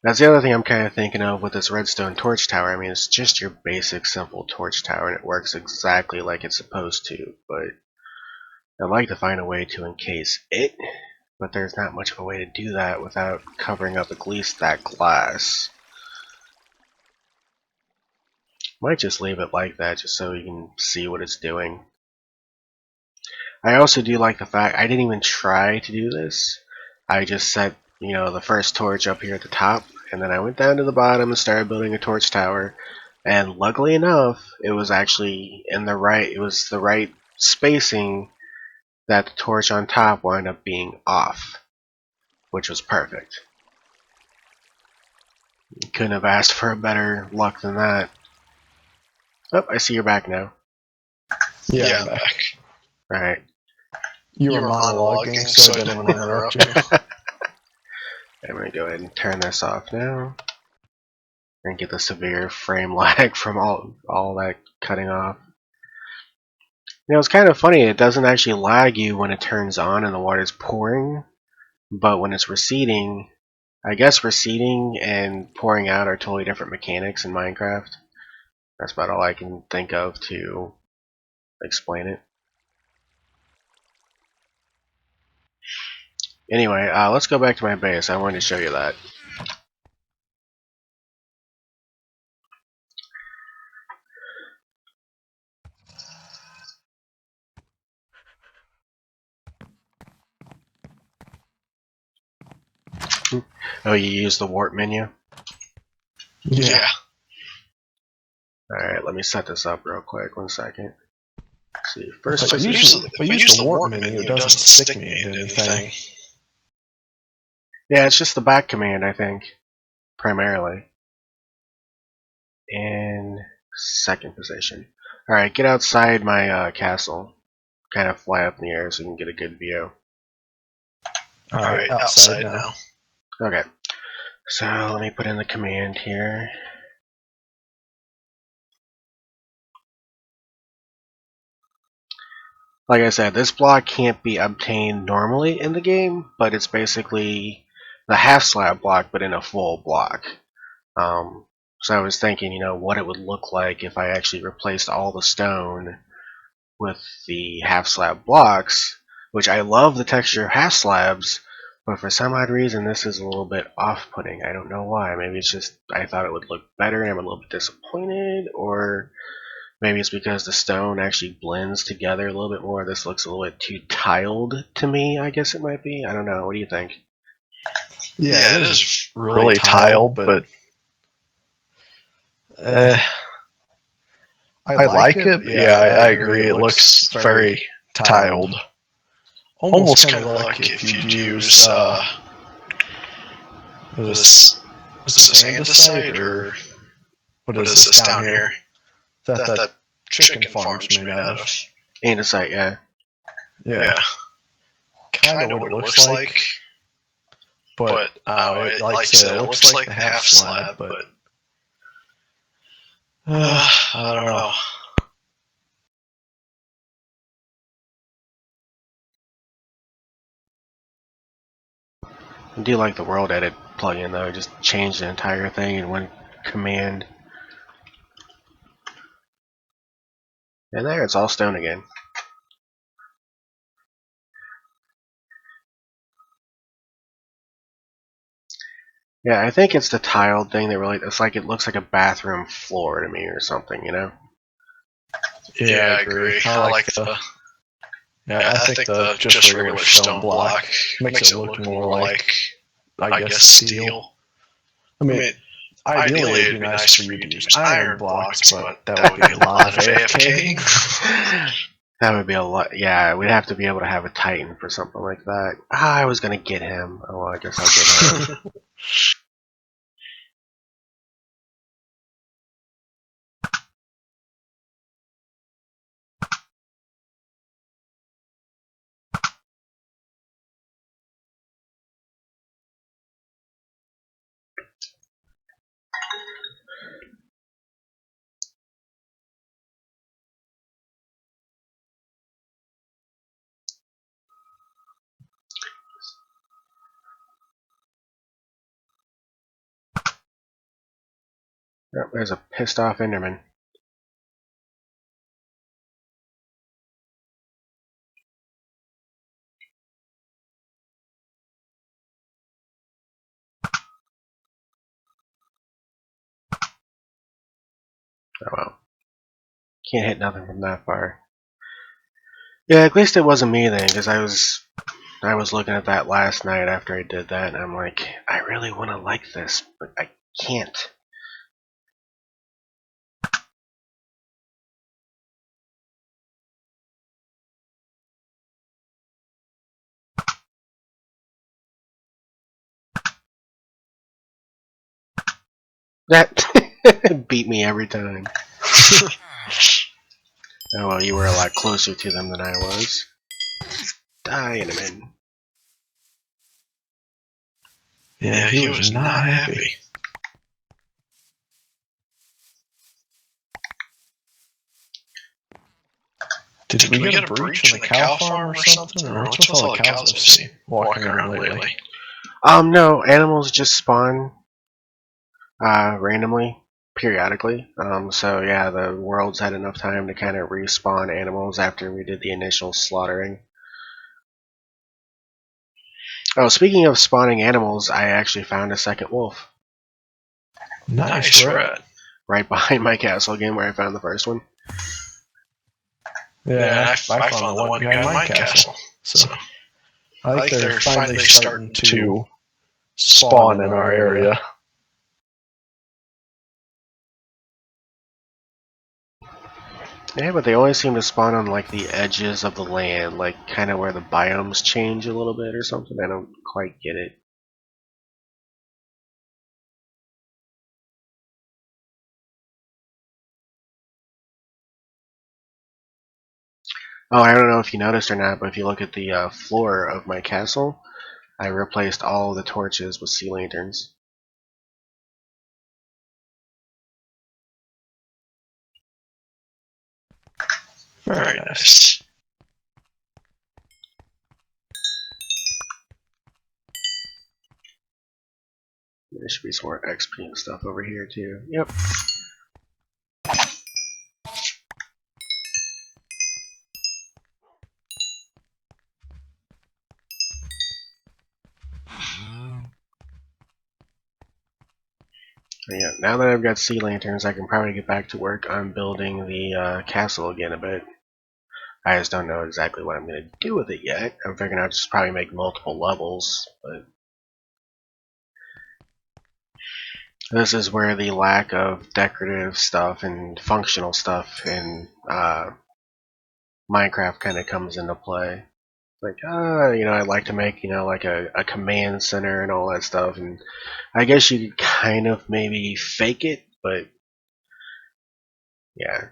S1: That's the other thing I'm kind of thinking of with this redstone torch tower. I mean, it's just your basic simple torch tower and it works exactly like it's supposed to, but I'd like to find a way to encase it, but there's not much of a way to do that without covering up at least that glass. Might just leave it like that just so you can see what it's doing. I also do like the fact I didn't even try to do this. I just set you know, the first torch up here at the top, and then I went down to the bottom and started building a torch tower. And luckily enough, it was actually it was the right spacing that the torch on top wound up being off, which was perfect. Couldn't have asked for a better luck than that. Oh, I see you're back now.
S2: Yeah, I'm back.
S1: Alright.
S2: You were monologuing, so I didn't want to interrupt you.
S1: I'm going to go ahead and turn this off now. And get the severe frame lag from all that cutting off. You know, it's kind of funny, it doesn't actually lag you when it turns on and the water's pouring, but when it's receding, I guess receding and pouring out are totally different mechanics in Minecraft. That's about all I can think of to explain it. Anyway, let's go back to my base. I wanted to show you that. Oh, you use the warp menu?
S2: Yeah.
S1: Alright, let me set this up real quick. 1 second. Let's see.
S2: First, if I use the warp menu, it doesn't stick me into anything.
S1: Yeah, it's just the back command, I think, primarily. In second position. Alright, get outside my castle. Kind of fly up in the air so you can get a good view.
S2: Alright, outside now.
S1: Okay, so let me put in the command here. Like I said, this block can't be obtained normally in the game, but it's basically the half slab block, but in a full block. So I was thinking, you know, what it would look like if I actually replaced all the stone with the half slab blocks, which I love the texture of half slabs, but for some odd reason this is a little bit off-putting. I don't know why. Maybe it's just I thought it would look better and I'm a little bit disappointed, or maybe it's because the stone actually blends together a little bit more. This looks a little bit too tiled to me, I guess it might be. I don't know. What do you think?
S2: Yeah, it is really tiled, but I like it. Yeah, I agree. It looks very tiled. Almost kind of like if you'd use was this andesite or what is this down here? That chicken farm's made out of.
S1: Andesite, yeah.
S2: Yeah. Kind of what it looks like. But like I said, it looks like the half slab, but I don't know.
S1: I do like the world edit plugin though. Just change the entire thing in one command. And there, it's all stone again. Yeah, I think it's the tiled thing that really, it's like it looks like a bathroom floor to me or something, you know?
S2: Yeah, I agree. I like the. Yeah, I think the just regular stone block makes it look more like, I guess, steel. I mean, ideally it'd be nice for you to use iron blocks, but that would be a lot of AFK.
S1: That would be a lot. Yeah, we'd have to be able to have a Titan for something like that. Ah, I was gonna get him. Oh, well, I guess I'll get him. Oh, there's a pissed off Enderman. Oh well. Can't hit nothing from that far. Yeah, at least it wasn't me then, because I I was looking at that last night after I did that, and I'm like, I really want to like this, but I can't. That beat me every time. Oh well, you were a lot closer to them than I was. Die in a minute.
S2: Yeah, he was not happy. Did we get a breach in the cow farm or something? Or what's with all the cows I've seen walking around lately?
S1: No, animals just spawn randomly, periodically. So yeah, the world's had enough time to kind of respawn animals after we did the initial slaughtering. Oh, speaking of spawning animals, I actually found a second wolf.
S2: Nice, red.
S1: Right behind my castle again, where I found the first one.
S2: Yeah, I found the one behind my castle. So I think they're finally starting to spawn in our area.
S1: Yeah, but they always seem to spawn on like the edges of the land, like kind of where the biomes change a little bit or something. I don't quite get it. Oh, I don't know if you noticed or not, but if you look at the floor of my castle, I replaced all the torches with sea lanterns.
S2: Very nice.
S1: There should be some more XP and stuff over here too. Yep. Yeah, now that I've got sea lanterns, I can probably get back to work on building the castle again a bit. I just don't know exactly what I'm going to do with it yet. I'm figuring I'll just probably make multiple levels, but this is where the lack of decorative stuff and functional stuff in Minecraft kind of comes into play. Like, I'd like to make, like a command center and all that stuff, and I guess you could kind of maybe fake it, but yeah.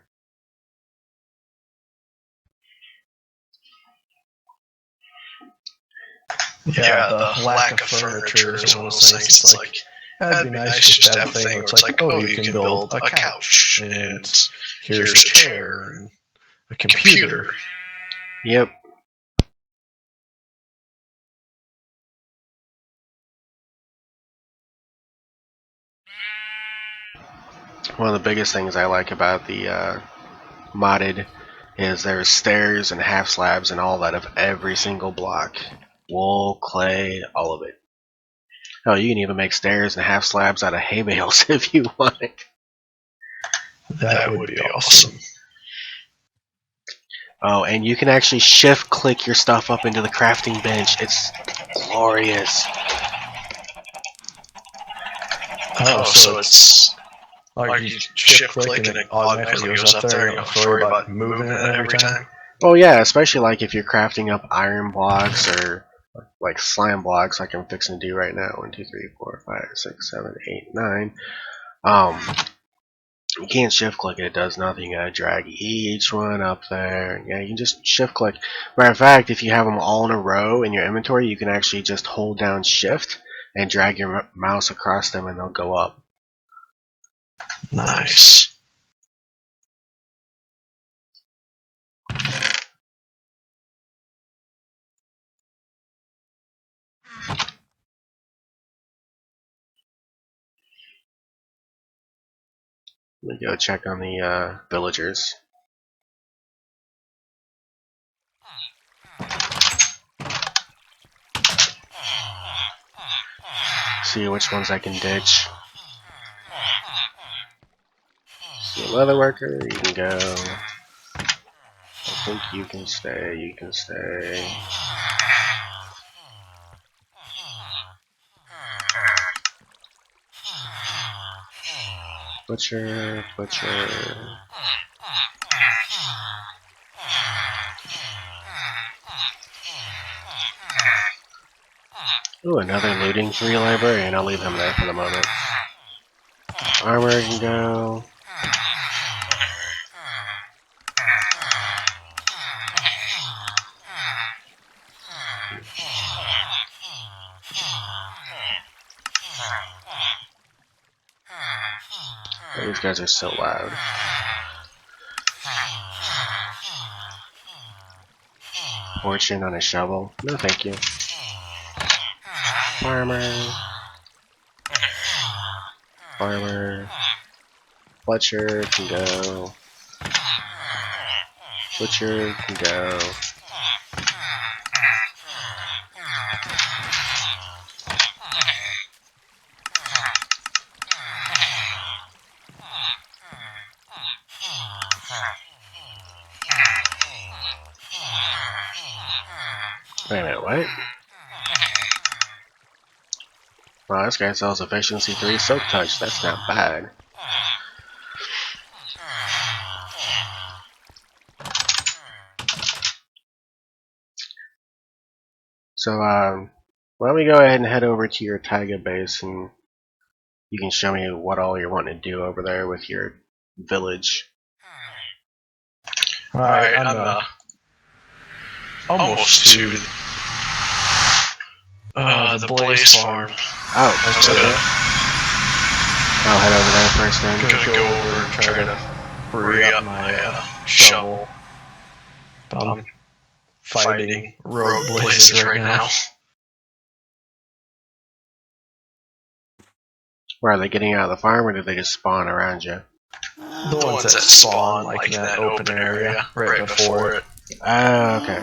S2: Yeah, the lack of furniture is one of those things. It's like, that'd be nice just to have a thing where it's like, oh, you can build a couch, and here's a chair, and a computer.
S1: Yep. One of the biggest things I like about the modded is there's stairs and half slabs and all that of every single block. Wool, clay, all of it. Oh, you can even make stairs and half slabs out of hay bales if you want.
S2: That would be awesome.
S1: Oh, and you can actually shift click your stuff up into the crafting bench. It's glorious.
S2: Oh, so it's like you shift click and it automatically goes up there and you don't have to worry about moving it every time?
S1: Oh yeah, especially like if you're crafting up iron blocks or like slime blocks like I'm fixing to do right now. 1, 2, 3, 4, 5, 6, 7, 8, 9. You can't shift click it, it does nothing. You gotta drag each one up there. Yeah, you can just shift click. Matter of fact, if you have them all in a row in your inventory, you can actually just hold down shift and drag your mouse across them and they'll go up.
S2: Nice.
S1: Let me go check on the villagers. See which ones I can ditch. See, leather worker, you can go. I think you can stay, you can stay. Butcher, butcher. Ooh, another looting free librarian. I'll leave him there for the moment. Armor can go. Oh, these guys are so loud. Fortune on a shovel. No, thank you. Farmer. Farmer. Butcher can go. Butcher can go. Wait a minute, what? Wow, this guy sells efficiency 3 soak touch. That's not bad. So, why don't we go ahead and head over to your Taiga base and you can show me what all you're wanting to do over there with your village.
S2: Alright, I'm almost to the Blaze Farm.
S1: Oh, okay. I'll head over there first then.
S2: Gonna go over and try to hurry up my shovel. I'm fighting rogue blazes right now.
S1: Where are they getting out of the farm, or did they just spawn around you?
S2: The ones that spawn like in that open area right before it.
S1: Oh, okay.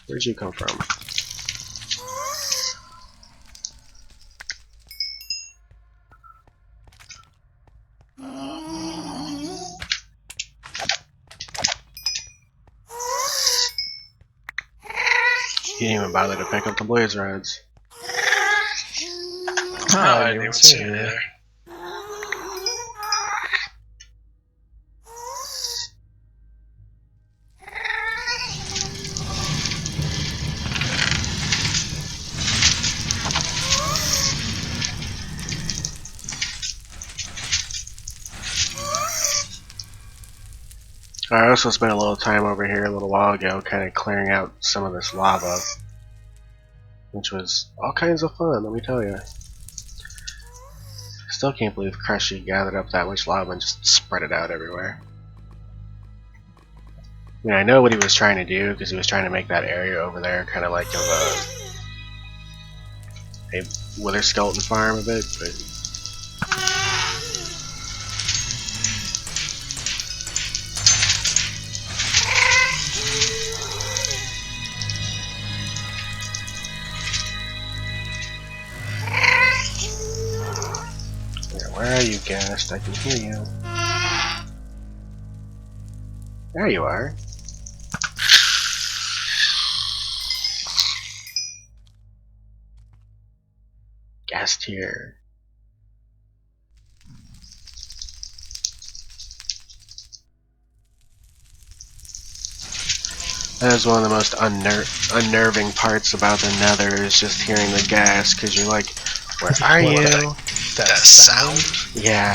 S1: Where'd you come from? You didn't even bother to pick up the blaze rods.
S2: I didn't even see it there.
S1: I also spent a little time over here a little while ago kind of clearing out some of this lava, which was all kinds of fun, let me tell you. Still can't believe Crushy gathered up that much lava and just spread it out everywhere. I mean, I know what he was trying to do, because he was trying to make that area over there kind of like of a wither skeleton farm a bit, but where are you, Ghast? I can hear you. There you are. Ghast here. That is one of the most unnerving parts about the Nether, is just hearing the gas, because you're like, where are you?
S2: That sound?
S1: Yeah.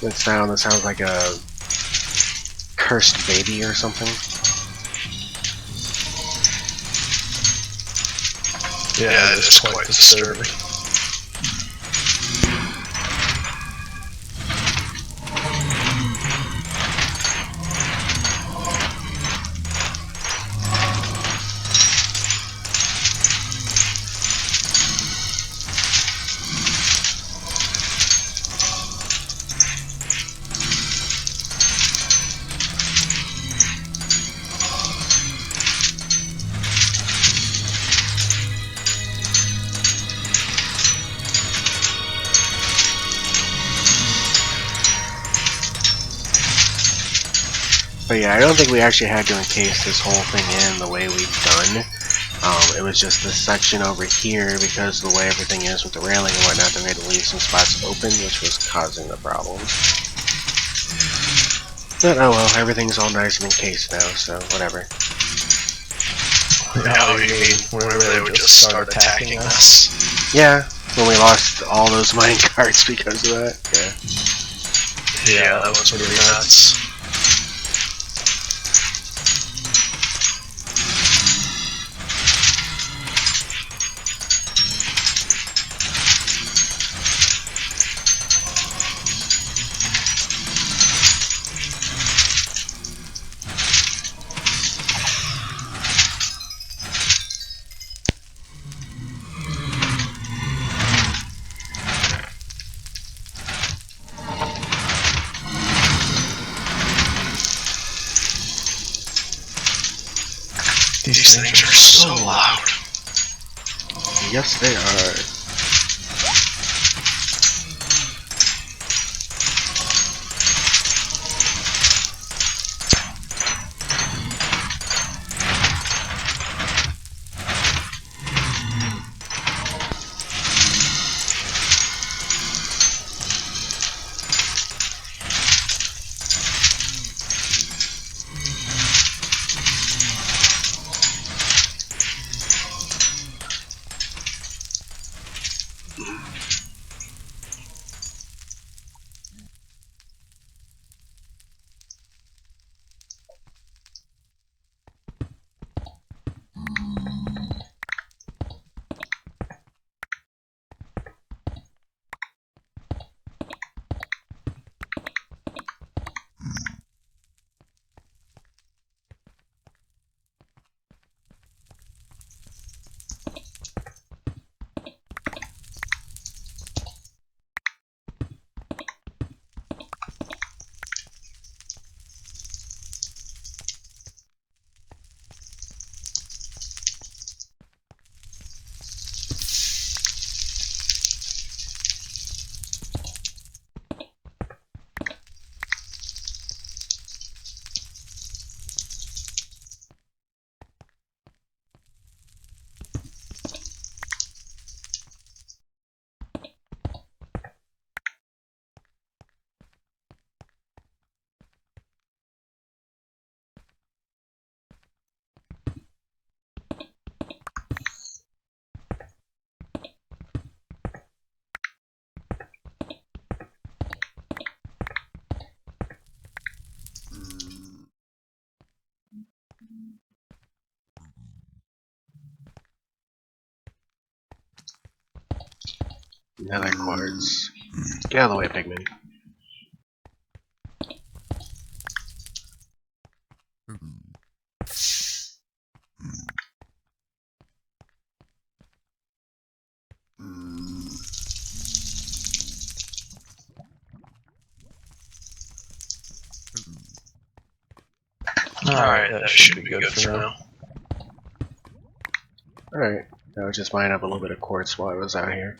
S1: That sounds like a cursed baby or something.
S2: Yeah, it is quite disturbing.
S1: But yeah, I don't think we actually had to encase this whole thing in the way we've done. It was just this section over here, because of the way everything is with the railing and whatnot, that we had to leave some spots open, which was causing the problems. But oh well, everything's all nice and encased now, so whatever.
S2: Yeah, you mean whenever they would just start attacking us?
S1: Yeah, when we lost all those mine carts because of that.
S2: Yeah, that was pretty nuts. These things are so loud.
S1: Yes, they are. Another quartz. Get out of the way, pigman.
S2: Alright, that should be good for now.
S1: Alright, I was just mining up a little bit of quartz while I was out here.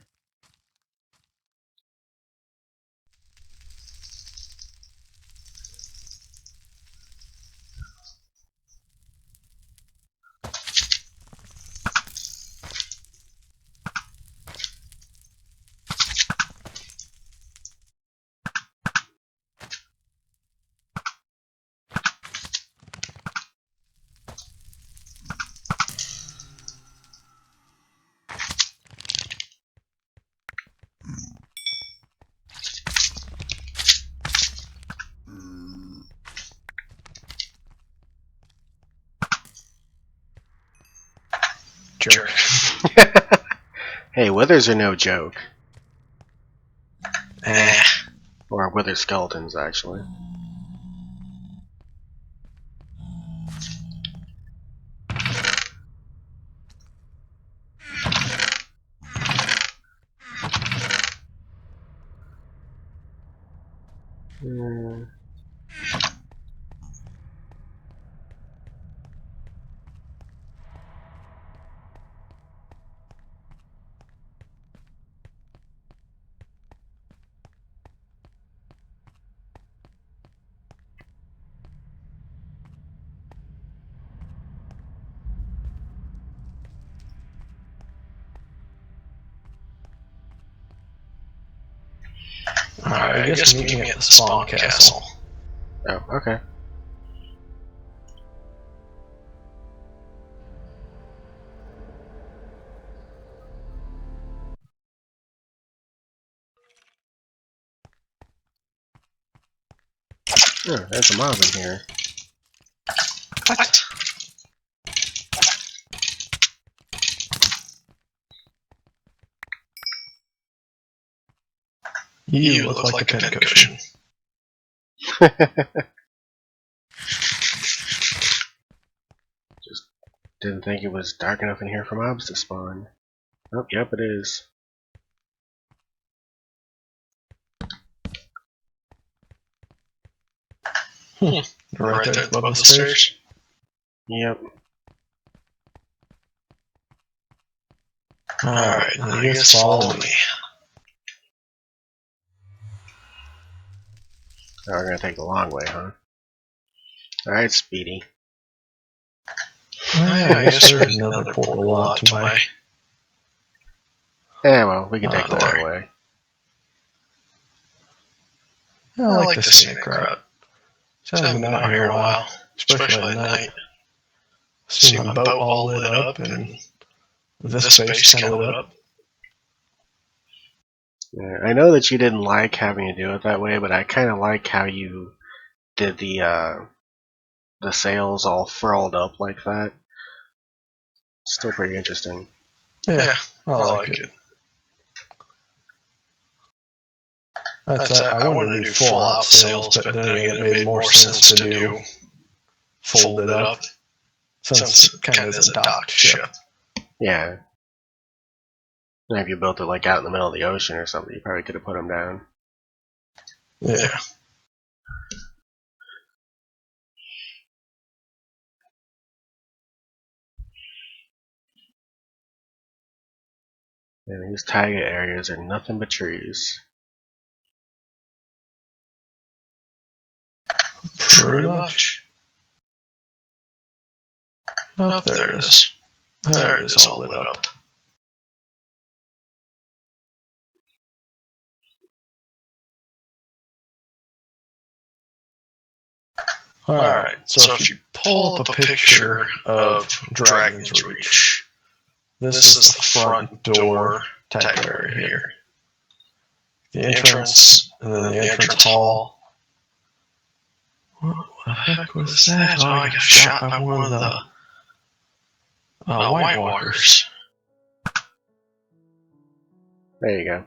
S2: jerk.
S1: Hey, withers are no joke.
S2: Eh.
S1: Or wither skeletons, actually.
S2: Alright, I guess meet me at the spawn castle.
S1: Oh, okay. Oh, there's a mob in here.
S2: What? You look like a pincushion.
S1: Just didn't think it was dark enough in here for mobs to spawn. Oh, yep, it is.
S2: Right there above the stairs.
S1: Yep.
S2: Alright, I guess follow me.
S1: Now we're gonna take the long way, huh? Alright, Speedy.
S2: I guess there's another portal out to my...
S1: Yeah, well, we can take the long way.
S2: I like the scenic crowd. Haven't been out here in a while, especially at night. See my boat all lit up, and this space kind of lit up.
S1: Yeah, I know that you didn't like having to do it that way, but I kind of like how you did the sails all furled up like that. Still pretty interesting.
S2: Yeah, I like it. I wanted to do full out sails, but then again, it made more sense to do folded up, since it kind of is a docked ship.
S1: Yeah. And if you built it like out in the middle of the ocean or something, you probably could have put them down.
S2: Yeah.
S1: And these taiga areas are nothing but trees.
S2: Pretty much. Oh, there it is. There it is, all lit up. Alright, so if you pull up a picture of Dragon's Reach, this is the front door type area here. The entrance, and then the entrance hall. What the heck was that? Oh, I got shot by one of the White Walkers.
S1: There you go.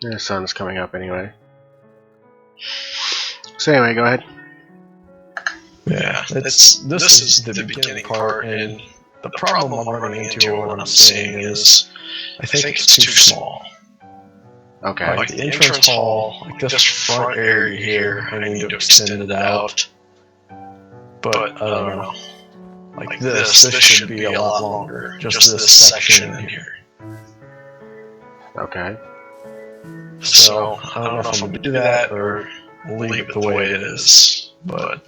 S1: The sun's coming up anyway. So anyway, go ahead.
S2: Yeah, this is the beginning part, and the problem I'm running into or what I'm seeing is I think it's too small.
S1: Okay.
S2: Like the entrance hall, like this front area here, I need to extend it out. But I don't know. Like this should be a lot longer. Just this section in here.
S1: Okay.
S2: So I don't know if I'm gonna do that or leave it the way it is. But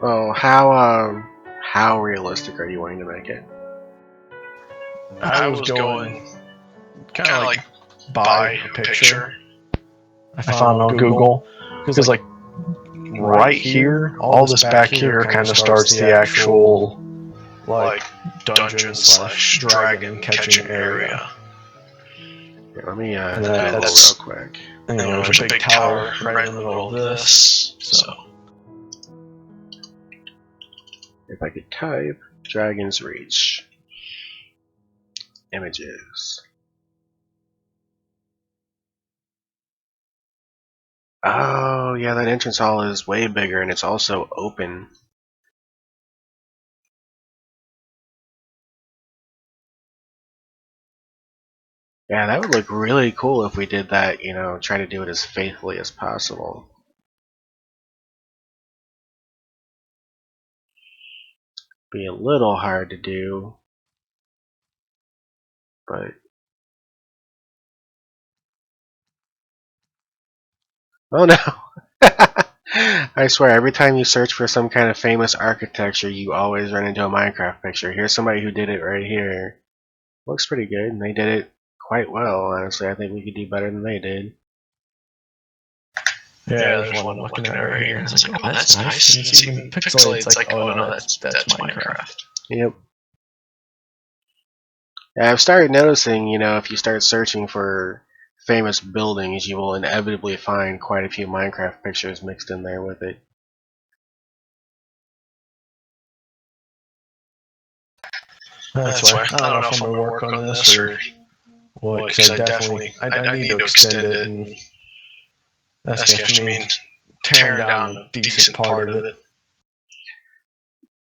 S1: well, how realistic are you wanting to make it?
S2: I was going kind of like buy a picture I found on Google, because like right here, all this back here kind of starts the actual like dungeon/dragon catching area.
S1: Here, let me
S2: And
S1: do a little real quick.
S2: You know, there's a big tower right in the middle of this. So
S1: if I could type Dragon's Reach images. Oh yeah, that entrance hall is way bigger and it's also open. Yeah, that would look really cool if we did that, you know, try to do it as faithfully as possible. Be a little hard to do, but oh no. I swear, every time you search for some kind of famous architecture, you always run into a Minecraft picture. Here's somebody who did it right here. Looks pretty good, and they did it quite well, honestly. I think we could do better than they did.
S2: yeah, there's one I'm looking at right here. It's like, oh, that's nice. And it's even pixelated. It's like, oh no, that's Minecraft.
S1: Yep. Yeah, I've started noticing, you know, if you start searching for famous buildings, you will inevitably find quite a few Minecraft pictures mixed in there with it.
S2: That's why I don't know if I'm gonna work on this or what. Because I definitely I need to extend it, and that's going to mean tearing down a decent part of it.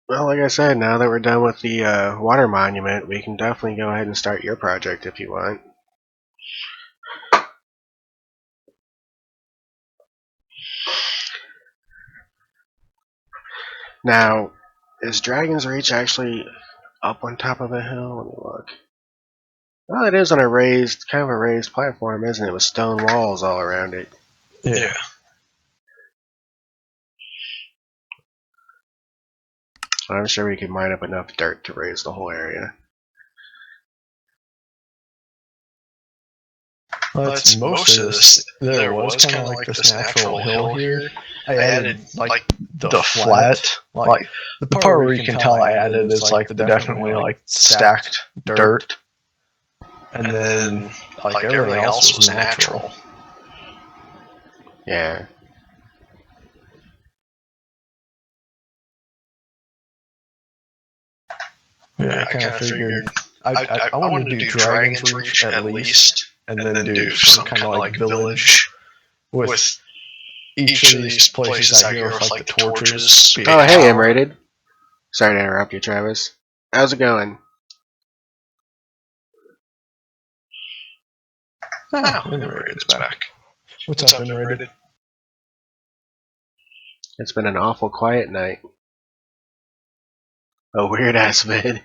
S1: Well, like I said, now that we're done with the water monument, we can definitely go ahead and start your project if you want. Now, is Dragon's Reach actually up on top of a hill? Let me look. Well, it is on a raised, kind of a raised platform, isn't it, with stone walls all around it?
S2: Yeah.
S1: I'm sure we could mine up enough dirt to raise the whole area.
S2: Well, that's most of this. There was kind of like this natural hill here. I added like the flat, like the part where you can tell I added is like the definitely like stacked dirt, and then like everything else was natural.
S1: Yeah.
S2: Yeah, I kind of figured I wanted to do Dragon's Reach at least, and then do some kind of like village with each of these places out here with like the torches.
S1: Oh, hey, M-Rated. Sorry to interrupt you, Travis. How's it going?
S2: Oh, M-Rated's back. What's up, M-Rated?
S1: It's been an awful quiet night. A weird ass vid.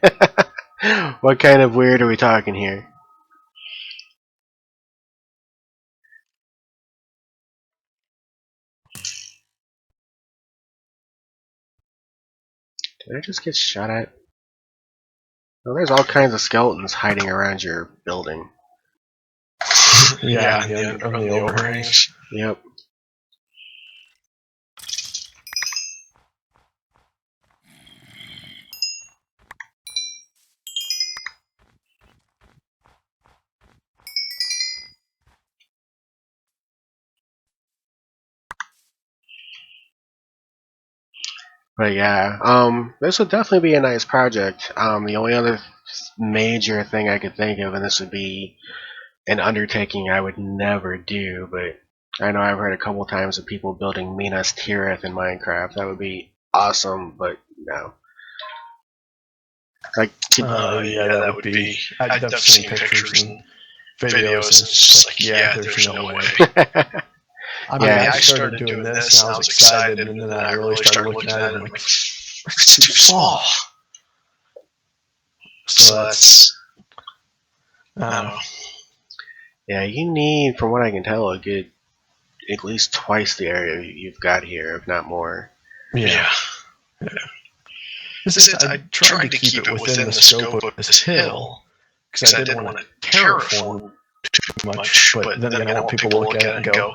S1: What kind of weird are we talking here? Did I just get shot at? Oh, there's all kinds of skeletons hiding around your building.
S2: Yeah, on the overhangs.
S1: Yep. But yeah, this would definitely be a nice project. The only other major thing I could think of, and this would be an undertaking I would never do, but I know I've heard a couple times of people building Minas Tirith in Minecraft. That would be awesome, but no. Like,
S2: yeah, that would be. I've seen pictures and videos, and it's just like, yeah, there's no way. I mean, I started doing this, and I was excited, and then I really started looking at it, and like, it's too small. So that's, I don't know.
S1: Yeah, you need, from what I can tell, a good, at least twice the area you've got here, if not more.
S2: Yeah. I tried to keep it within the scope of this hill, because I didn't want to terraform too much, but then again, I want people to look at it and go,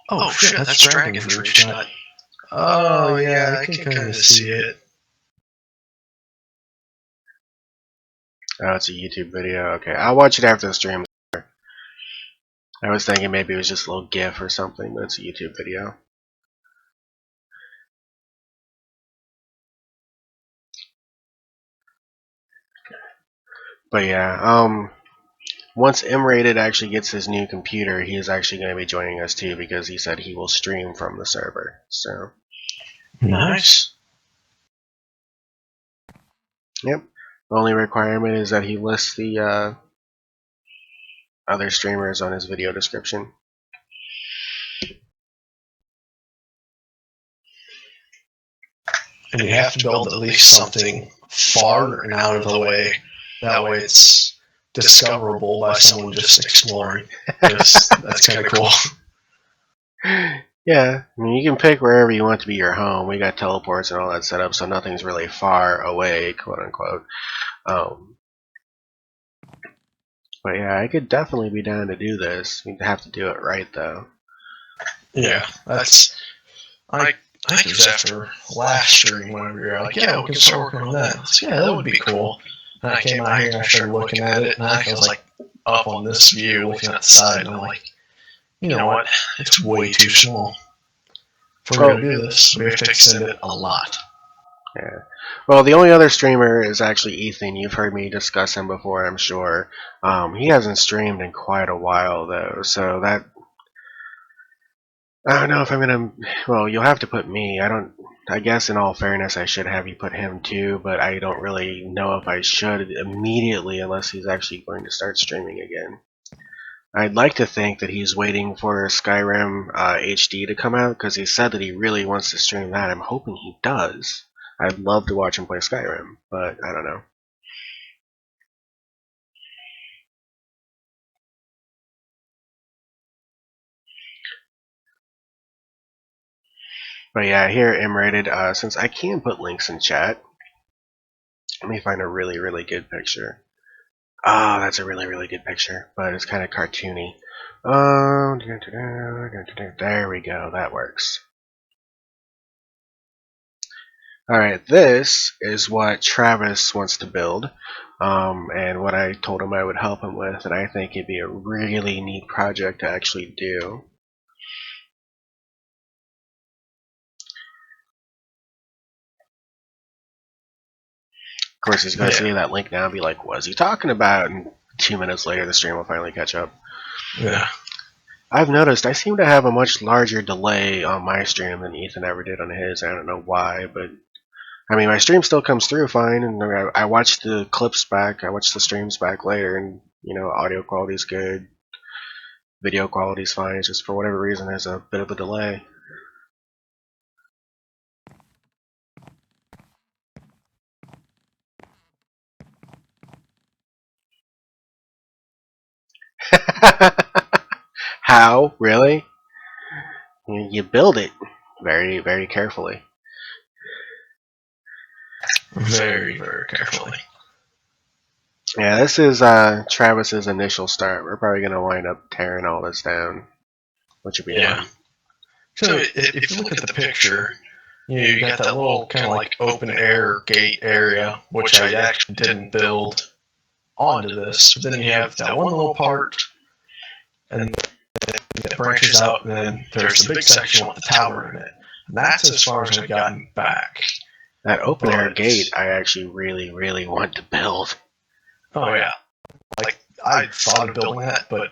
S2: oh shit, that's Dragon's Reach, not, oh yeah, I can kind of see it.
S1: Oh, it's a YouTube video. Okay, I'll watch it after the stream. I was thinking maybe it was just a little GIF or something, but it's a YouTube video. But yeah, once M-Rated actually gets his new computer, he is actually going to be joining us too, because he said he will stream from the server. So
S2: nice.
S1: Yep. The only requirement is that he lists the other streamers on his video description.
S2: And you have to build at least something far and out of the way. That way it's discoverable by someone just exploring. That's kind of cool.
S1: Yeah, I mean, you can pick wherever you want to be your home. We got teleports and all that set up, so nothing's really far away, quote unquote. But yeah, I could definitely be down to do this. We'd have to do it right, though.
S2: Yeah, that's... I think it was after last stream whenever you're like, yeah, we can start working on that. Like, yeah, that would be cool. And I came out here and I started looking at it, and I was like up on this view looking at the side, and I'm like, you know what? It's way too small. If we're going to do this, we have to extend it a lot.
S1: Yeah. Well, the only other streamer is actually Ethan. You've heard me discuss him before, I'm sure. He hasn't streamed in quite a while, though, so that... I don't know if I'm gonna... Well, you'll have to put me. I guess in all fairness, I should have you put him too, but I don't really know if I should immediately unless he's actually going to start streaming again. I'd like to think that he's waiting for Skyrim HD to come out, because he said that he really wants to stream that. I'm hoping he does. I'd love to watch him play Skyrim, but I don't know. But yeah, here M-Rated, since I can put links in chat, let me find a really, really good picture. Ah, that's a really, really good picture, but it's kind of cartoony. There we go, that works. Alright, this is what Travis wants to build, and what I told him I would help him with, and I think it'd be a really neat project to actually do. Of course, he's going to see that link now and be like, what is he talking about? And 2 minutes later, the stream will finally catch up.
S2: Yeah.
S1: I've noticed I seem to have a much larger delay on my stream than Ethan ever did on his. I don't know why, but I mean, my stream still comes through fine, and I watch the clips back, I watch the streams back later, and, you know, audio quality's good, video quality's fine, it's just for whatever reason there's a bit of a delay. How? Really? You build it very, very carefully.
S2: Very, very carefully.
S1: Yeah, this is Travis's initial start. We're probably going to wind up tearing all this down, which would be fun.
S2: So if you look at the picture, you got that little kind of like open air gate area, which I actually didn't build onto this. But then you have that one little part, and it branches out, and then there's the big section with the tower in it. And that's as far as I've gotten back.
S1: That open air gate, I actually really, really want to build.
S2: Oh yeah, like I thought of building that, but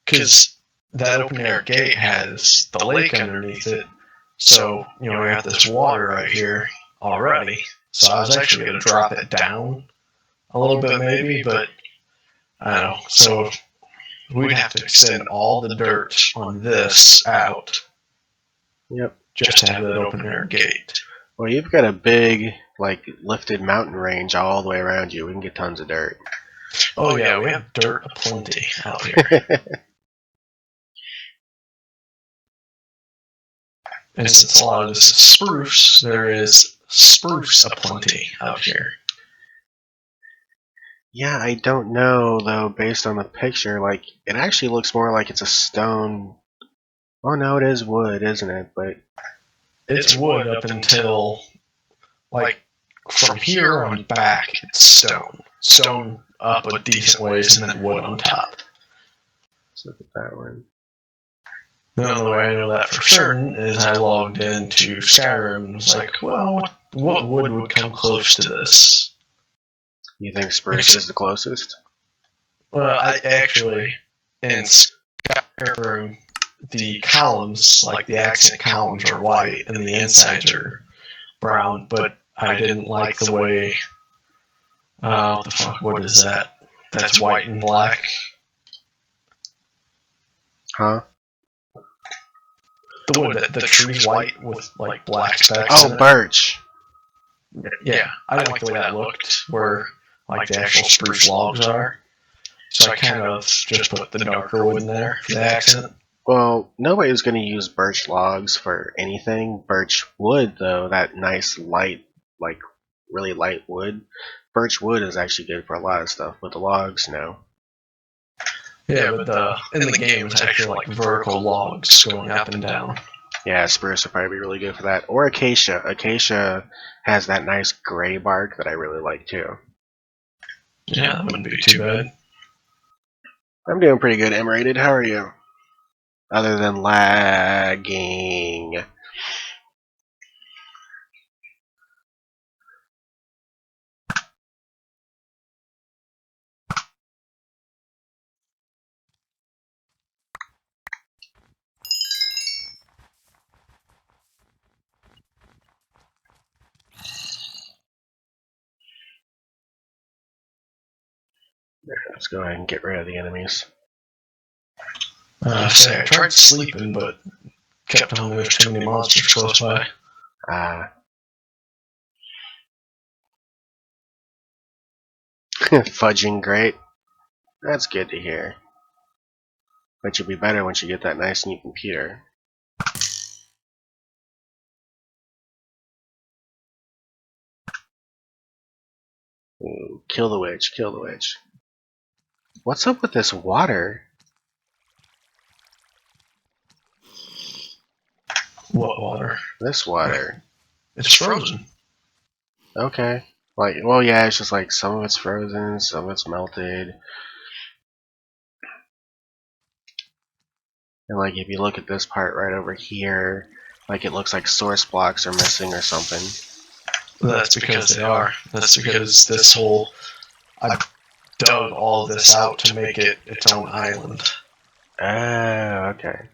S2: because that open air gate has the lake underneath it, so you know we got this water right here already. So I was actually going to drop it down a little bit maybe, but I don't know. So we'd have to extend all the dirt on this out.
S1: Yep.
S2: Just to have that open air gate.
S1: Well, you've got a big, like, lifted mountain range all the way around you. We can get tons of dirt.
S2: Oh yeah, we have dirt aplenty out here. And since a lot of this is spruce, there is spruce aplenty out here.
S1: Yeah, I don't know, though, based on the picture. Like, it actually looks more like it's a stone. Oh, no, it is wood, isn't it? But
S2: it's wood up until, like, from here on back, it's stone. Stone up a decent ways, and then wood on top.
S1: Let's look at that one.
S2: The only way I know that for certain is I logged into Skyrim and was like, well, what wood would come close to this?
S1: You think Spruce is the closest?
S2: Well, I actually, in Skyrim, the columns, like the accent columns, are white and the insides are brown, but I didn't like the way. What the fuck? What is that? That's white and black.
S1: Huh?
S2: The wood, the tree's white with like black specks.
S1: Oh, birch.
S2: Yeah, I didn't like the way that looked, where like the actual spruce logs are. So I kind of just put the darker wood in there for the accent.
S1: Well, nobody's going to use birch logs for anything. Birch wood, though, that nice light, like really light wood. Birch wood is actually good for a lot of stuff, but the logs, no.
S2: Yeah, but in the game it's actually like vertical logs going up and down.
S1: Yeah, spruce would probably be really good for that. Or acacia. Acacia has that nice gray bark that I really like too.
S2: Yeah, that wouldn't be too bad.
S1: I'm doing pretty good, Emerated. How are you? Other than lagging. Let's go ahead and get rid of the enemies.
S2: Say, I tried sleeping, but kept on there's too many monsters close by.
S1: Fudging great. That's good to hear. But you'll be better once you get that nice new computer. Ooh, kill the witch, kill the witch. What's up with this water?
S2: What water?
S1: This water.
S2: It's frozen.
S1: Okay. Like, well, yeah, it's just like some of it's frozen, some of it's melted. And like, if you look at this part right over here, like it looks like source blocks are missing or something.
S2: That's because they are. That's because this whole... I dug all this out to make it its own island.
S1: Oh, okay.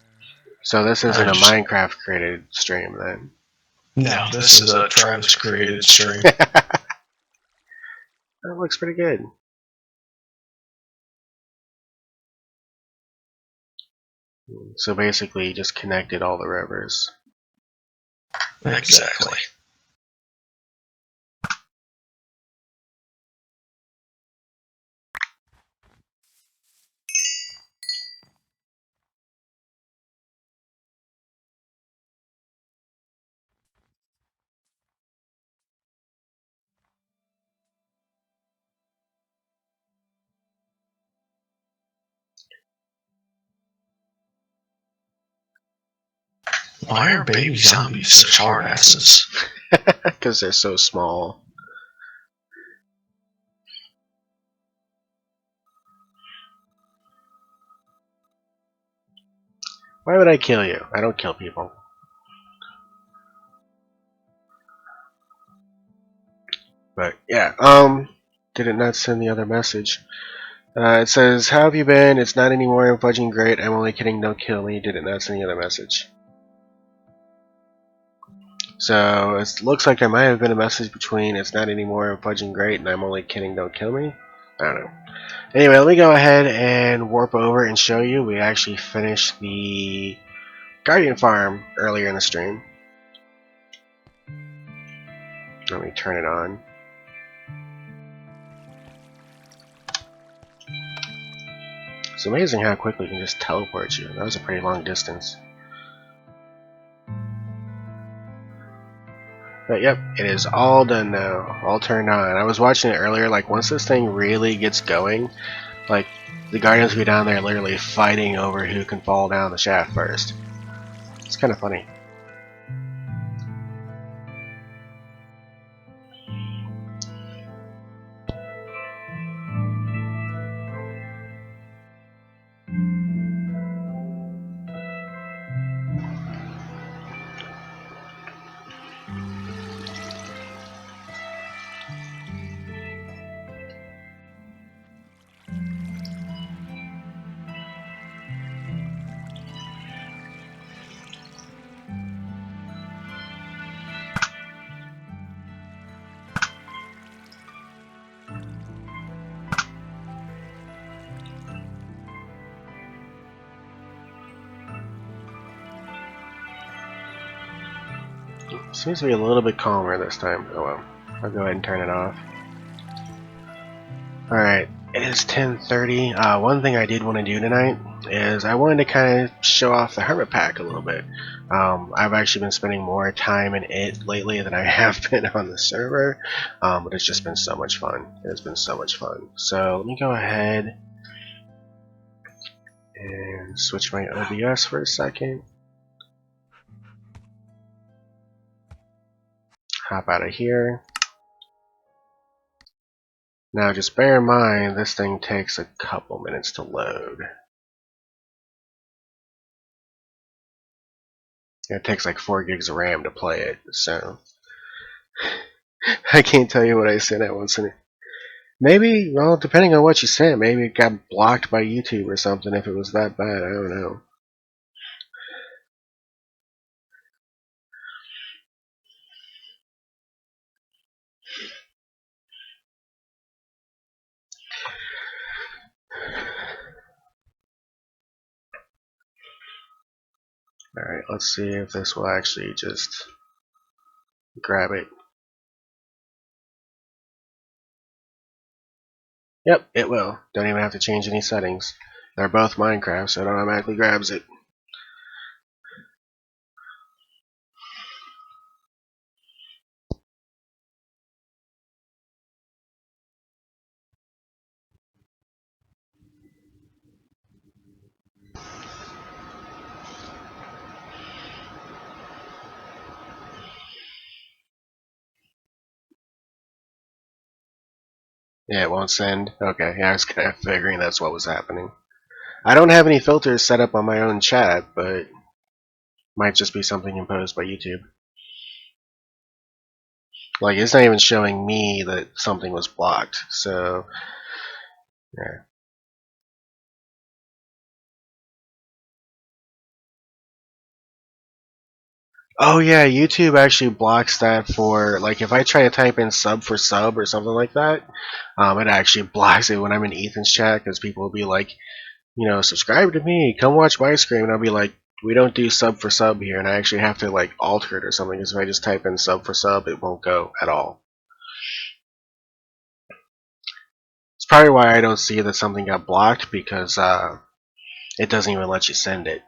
S1: So this isn't a Minecraft created stream then?
S2: No, this is a Travis created stream.
S1: That looks pretty good. So basically, you just connected all the rivers.
S2: Exactly. Why are baby zombies such hard asses?
S1: Because they're so small. Why would I kill you? I don't kill people. But yeah, did it not send the other message? It says, how have you been? It's not anymore. I'm fudging great. I'm only kidding. Don't kill me. Did it not send the other message? So it looks like there might have been a message between it's not anymore. I'm fudging great, and I'm only kidding. Don't kill me. I don't know. Anyway, let me go ahead and warp over and show you. We actually finished the Guardian Farm earlier in the stream. Let me turn it on. It's amazing how quickly it can just teleport you. That was a pretty long distance. But yep, it is all done now. All turned on. I was watching it earlier, like once this thing really gets going, like the Guardians will be down there literally fighting over who can fall down the shaft first. It's kind of funny. Seems to be a little bit calmer this time. Oh well. I'll go ahead and turn it off. Alright, it is 10:30. One thing I did want to do tonight is I wanted to kind of show off the Hermit Pack a little bit. I've actually been spending more time in it lately than I have been on the server, but it's just been so much fun. It's been so much fun. So let me go ahead and switch my OBS for a second. Hop out of here. Now just bear in mind this thing takes a couple minutes to load. It takes like 4 gigs of RAM to play it, so I can't tell you what I sent at once. Maybe, well, depending on what you sent, maybe it got blocked by YouTube or something if it was that bad. I don't know. Alright, let's see if this will actually just grab it. Yep, it will. Don't even have to change any settings. They're both Minecraft, so it automatically grabs it. Yeah, it won't send. Okay, yeah, I was kind of figuring that's what was happening. I don't have any filters set up on my own chat, but might just be something imposed by YouTube. Like, it's not even showing me that something was blocked, so yeah. Oh yeah, YouTube actually blocks that for, like, if I try to type in sub for sub or something like that, it actually blocks it when I'm in Ethan's chat, because people will be like, you know, subscribe to me, come watch my screen, and I'll be like, we don't do sub for sub here, and I actually have to like alter it or something, because if I just type in sub for sub, it won't go at all. It's probably why I don't see that something got blocked, because it doesn't even let you send it.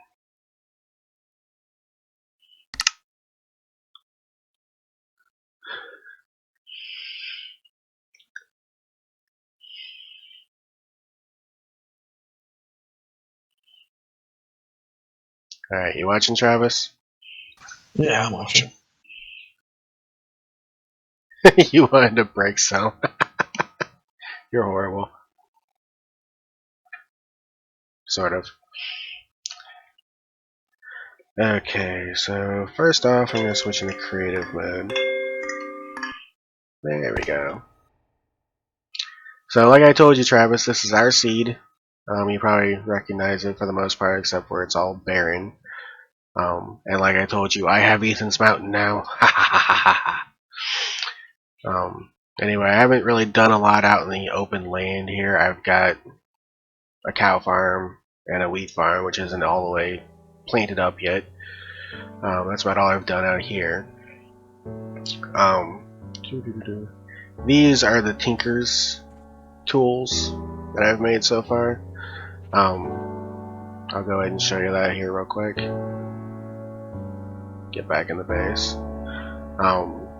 S1: Alright, you watching, Travis?
S2: Yeah, I'm watching.
S1: You wanted to break some. You're horrible. Sort of. Okay, so first off, I'm going to switch into creative mode. There we go. So like I told you, Travis, this is our seed. You probably recognize it for the most part, except where it's all barren. And like I told you, I have Ethan's Mountain now. Anyway, I haven't really done a lot out in the open land here. I've got a cow farm and a wheat farm, which isn't all the way planted up yet. That's about all I've done out here. These are the Tinker's tools that I've made so far. I'll go ahead and show you that here real quick. Get back in the base.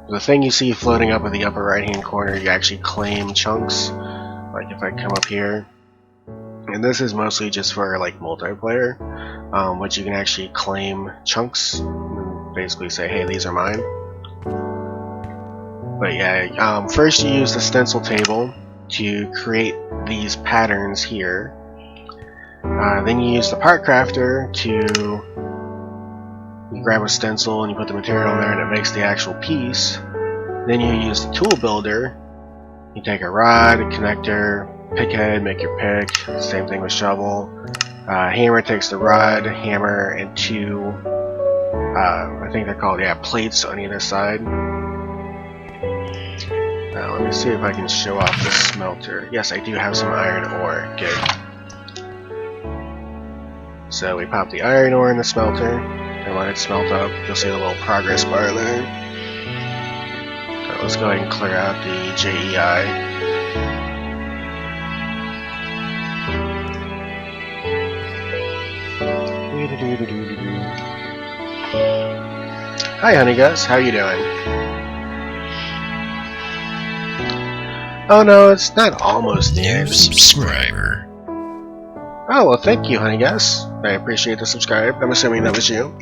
S1: The thing you see floating up in the upper right hand corner, you actually claim chunks. Like if I come up here, and this is mostly just for like multiplayer, but you can actually claim chunks and basically say, hey, these are mine. But yeah, first you use the stencil table to create these patterns here. Then you use the part crafter to grab a stencil and you put the material in there and it makes the actual piece. Then you use the tool builder. You take a rod, a connector, pick head, make your pick. Same thing with shovel. Hammer takes the rod, hammer, and two, I think they're called, plates on either side. Now let me see if I can show off the smelter. Yes, I do have some iron ore. Good. So we pop the iron ore in the smelter and let it smelt up. You'll see the little progress bar there. let's go ahead and clear out the JEI. Hi honey Gus, how you doing? Oh no, it's not almost the end.
S3: New subscriber.
S1: Oh well, thank you honey Gus. I appreciate the subscribe. I'm assuming that was you.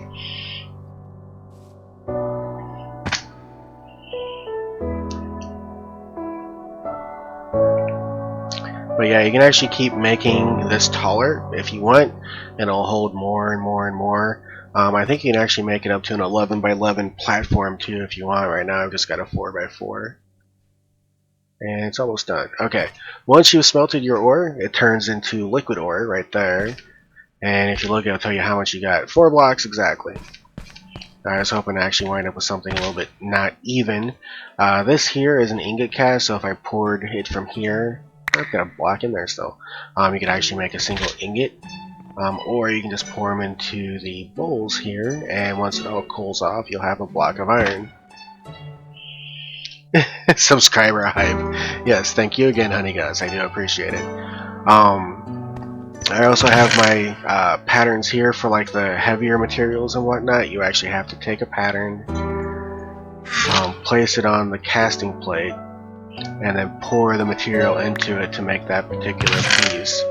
S1: But yeah, you can actually keep making this taller if you want, and it'll hold more and more and more. I think you can actually make it up to an 11 by 11 platform too if you want. Right now I've just got a 4 by 4. And it's almost done. Okay, once you've smelted your ore, it turns into liquid ore right there. And if you look, it'll tell you how much you got. 4 blocks exactly. I was hoping to actually wind up with something a little bit not even. This here is an ingot cast, so if I poured it from here, I've got a block in there still. You could actually make a single ingot. Or you can just pour them into the bowls here, and once it all cools off, you'll have a block of iron. Subscriber hype. Yes, thank you again, honey guys. I do appreciate it. I also have my patterns here for like the heavier materials and whatnot. You actually have to take a pattern, place it on the casting plate, and then pour the material into it to make that particular piece.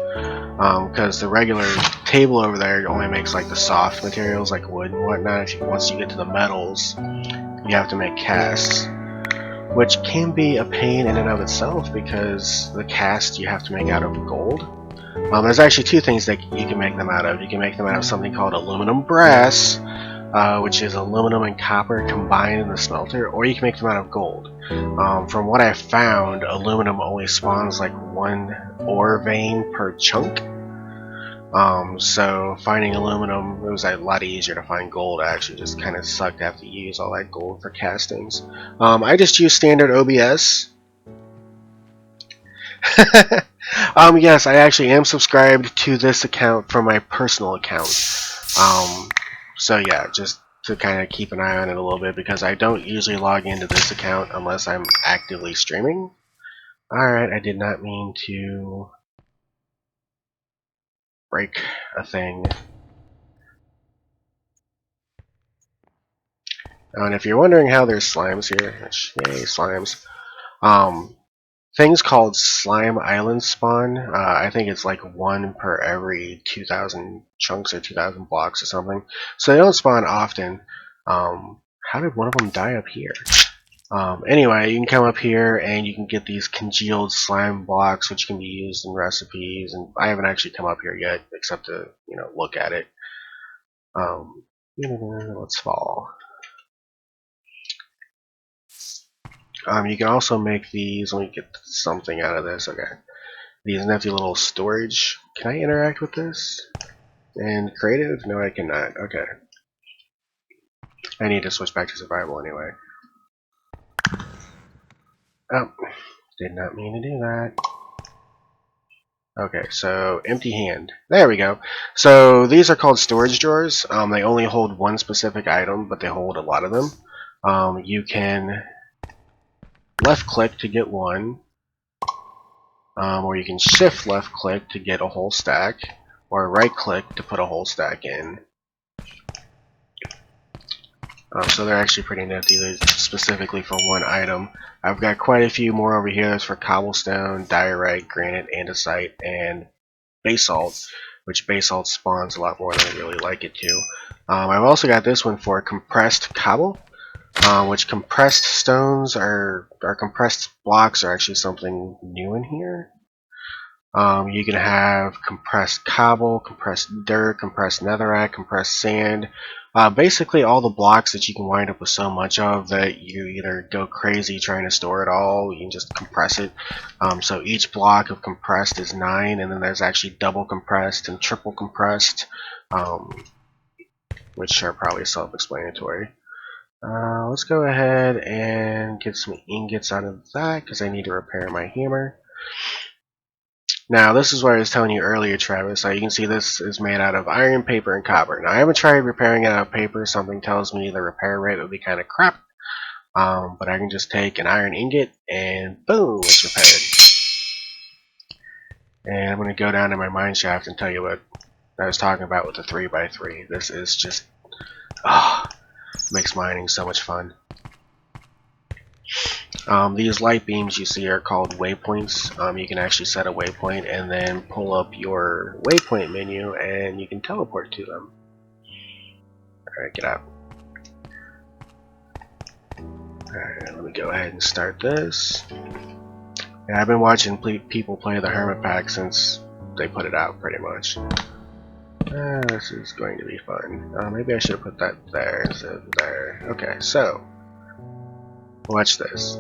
S1: Because the regular table over there only makes like the soft materials like wood and whatnot. Once you get to the metals, you have to make casts, which can be a pain in and of itself because the cast you have to make out of gold. There's actually 2 things that you can make them out of. You can make them out of something called aluminum brass, which is aluminum and copper combined in the smelter, or you can make them out of gold. From what I found, aluminum only spawns like 1 ore vein per chunk. So finding aluminum, it was a lot easier to find gold. I actually just kind of sucked to have to use all that gold for castings. I just use standard OBS. Yes, I actually am subscribed to this account from my personal account. So yeah, just to kind of keep an eye on it a little bit because I don't usually log into this account unless I'm actively streaming. Alright, I did not mean to break a thing. And if you're wondering how there's slimes here, which, yay, slimes. Things called Slime Island spawn. I think it's like 1 per every 2,000 chunks or 2,000 blocks or something. So they don't spawn often. How did one of them die up here? Anyway, you can come up here and you can get these congealed slime blocks, which can be used in recipes. And I haven't actually come up here yet, except to look at it. Let's fall. You can also make these. Let me get something out of this. Okay, these nifty little storage. Can I interact with this? And creative? No, I cannot. Okay, I need to switch back to survival anyway. Oh, did not mean to do that. Okay, so empty hand. There we go. So these are called storage drawers. They only hold 1 specific item, but they hold a lot of them. You can left click to get 1, or you can shift left click to get a whole stack, or right click to put a whole stack in. So they're actually pretty nifty. They're specifically for 1 item. I've got quite a few more over here. That's for cobblestone, diorite, granite, andesite, and basalt, which basalt spawns a lot more than I really like it to. I've also got this one for compressed cobble. Which compressed stones or compressed blocks are actually something new in here. You can have compressed cobble, compressed dirt, compressed netherite, compressed sand. Basically all the blocks that you can wind up with so much of that you either go crazy trying to store it all, you can just compress it. So each block of compressed is 9, and then there's actually double compressed and triple compressed, which are probably self-explanatory. Let's go ahead and get some ingots out of that because I need to repair my hammer. Now this is what I was telling you earlier, Travis. You can see this is made out of iron, paper, and copper. Now I haven't tried repairing it out of paper. Something tells me the repair rate would be kind of crap. but I can just take an iron ingot and boom, it's repaired. And I'm going to go down to my mine shaft and tell you what I was talking about with the 3x3. This is just, makes mining so much fun. These light beams you see are called waypoints. You can actually set a waypoint and then pull up your waypoint menu and you can teleport to them. Alright, get out. Alright, let me go ahead and start this. Yeah, I've been watching people play the Hermit Pack since they put it out, pretty much. This is going to be fun. Maybe I should have put that there instead of there. Okay, so watch this.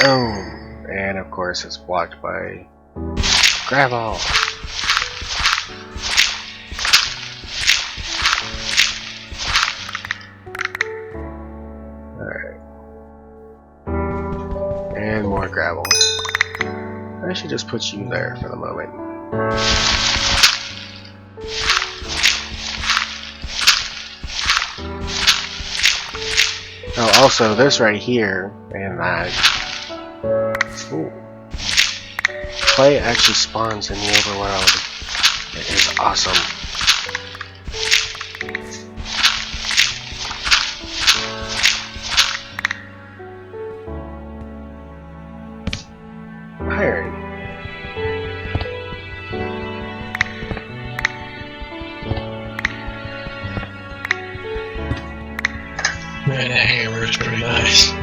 S1: Boom! And of course it's blocked by gravel. Alright. And more gravel. I should just put you there for the moment. Oh, also this right here and that. Ooh. Clay actually spawns in the overworld. It is awesome. Iron.
S2: Man, that hammer is pretty nice.
S1: I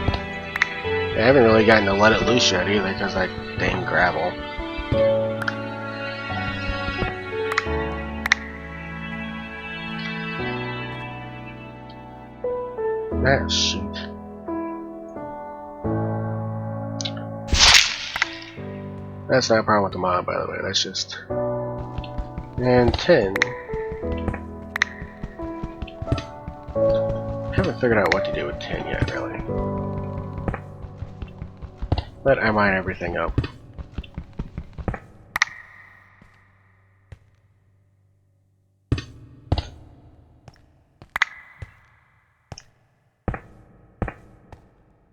S1: haven't really gotten to let it loose yet either because that dang gravel. Ah, shoot. That's not a problem with the mod, by the way. That's just... And 10. Haven't figured out what to do with 10 yet, really. But I mine everything up.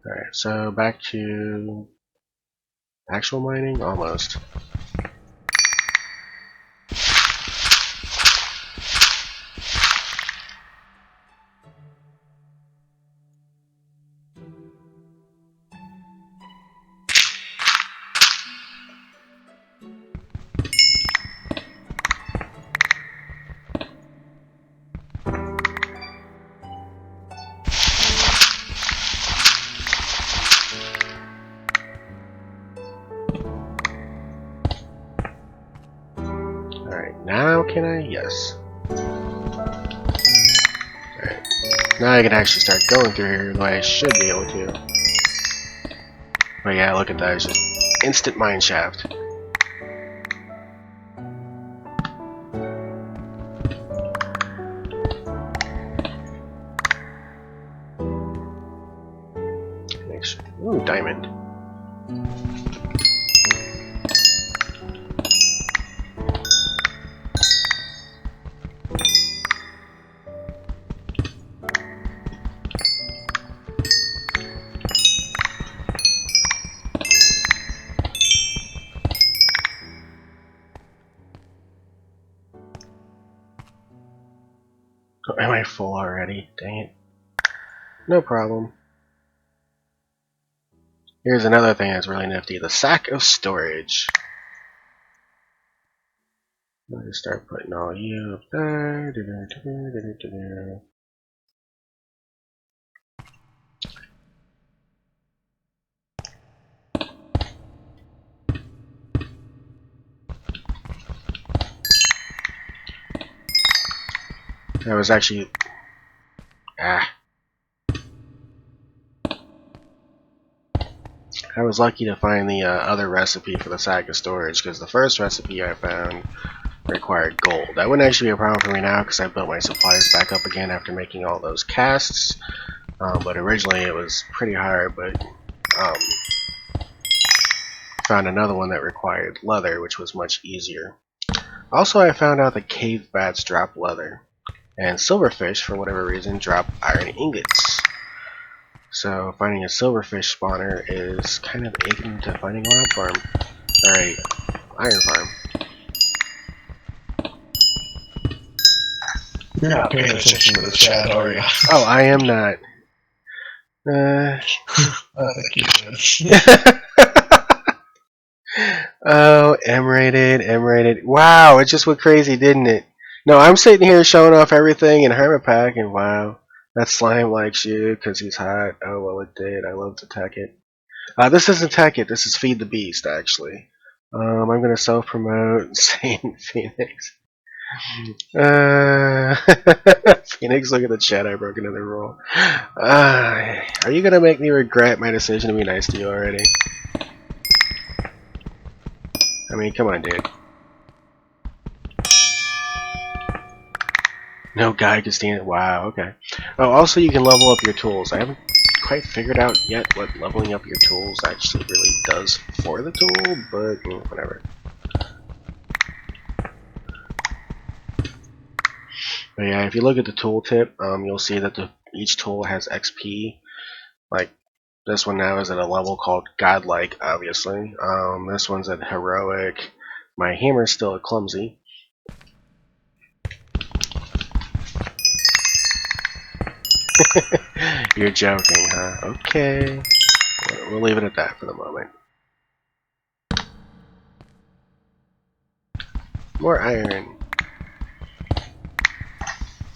S1: Alright, so back to actual mining? Almost. Alright, now can I? Yes. Alright. Now I can actually start going through here the way I should be able to. But yeah, look at that. It's just instant mine shaft. Make sure. Ooh, diamond. Am I full already? Dang it. No problem. Here's another thing that's really nifty. The sack of storage. Let me start putting all you up there. That was actually... I was lucky to find the other recipe for the sack of storage, because the first recipe I found required gold. That wouldn't actually be a problem for me now, because I built my supplies back up again after making all those casts. But originally it was pretty hard, but found another one that required leather, which was much easier. Also, I found out that cave bats drop leather, and silverfish, for whatever reason, drop iron ingots. So finding a silverfish spawner is kind of akin to finding a lab farm, or a iron farm.
S2: You're not paying attention to the chat, are you?
S1: Oh, I am not.
S2: I think you should.
S1: Oh, M-rated. Wow, it just went crazy, didn't it? No, I'm sitting here showing off everything in Hermit Pack, and wow, that slime likes you because he's hot. Oh, well, it did. I love to tech it. This isn't tech it. This is Feed the Beast, actually. I'm going to self-promote Saint Phoenix. Phoenix, look at the chat. I broke another rule. Are you going to make me regret my decision to be nice to you already? I mean, come on, dude. No guy can stand it. Wow, okay. Oh, also you can level up your tools. I haven't quite figured out yet what leveling up your tools actually really does for the tool, but whatever. But yeah, if you look at the tooltip, you'll see that each tool has XP. Like, this one now is at a level called Godlike, obviously. This one's at Heroic. My hammer's still at Clumsy. You're joking, huh? Okay. We'll leave it at that for the moment. More iron.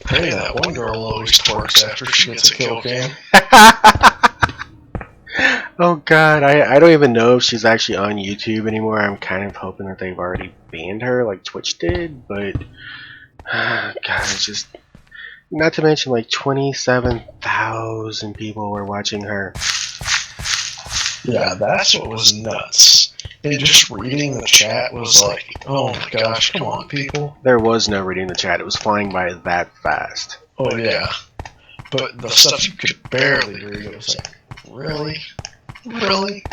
S2: Hey, that one girl always twerks after she gets a kill cam.
S1: Oh god, I don't even know if she's actually on YouTube anymore. I'm kind of hoping that they've already banned her like Twitch did, but god, it's just, not to mention like 27,000 people were watching her.
S2: Yeah, that's what was nuts. And just reading the chat was like, oh my gosh, come on, people.
S1: There was no reading the chat. It was flying by that fast.
S2: Oh yeah. But the stuff you could barely read, it was like, really? Really?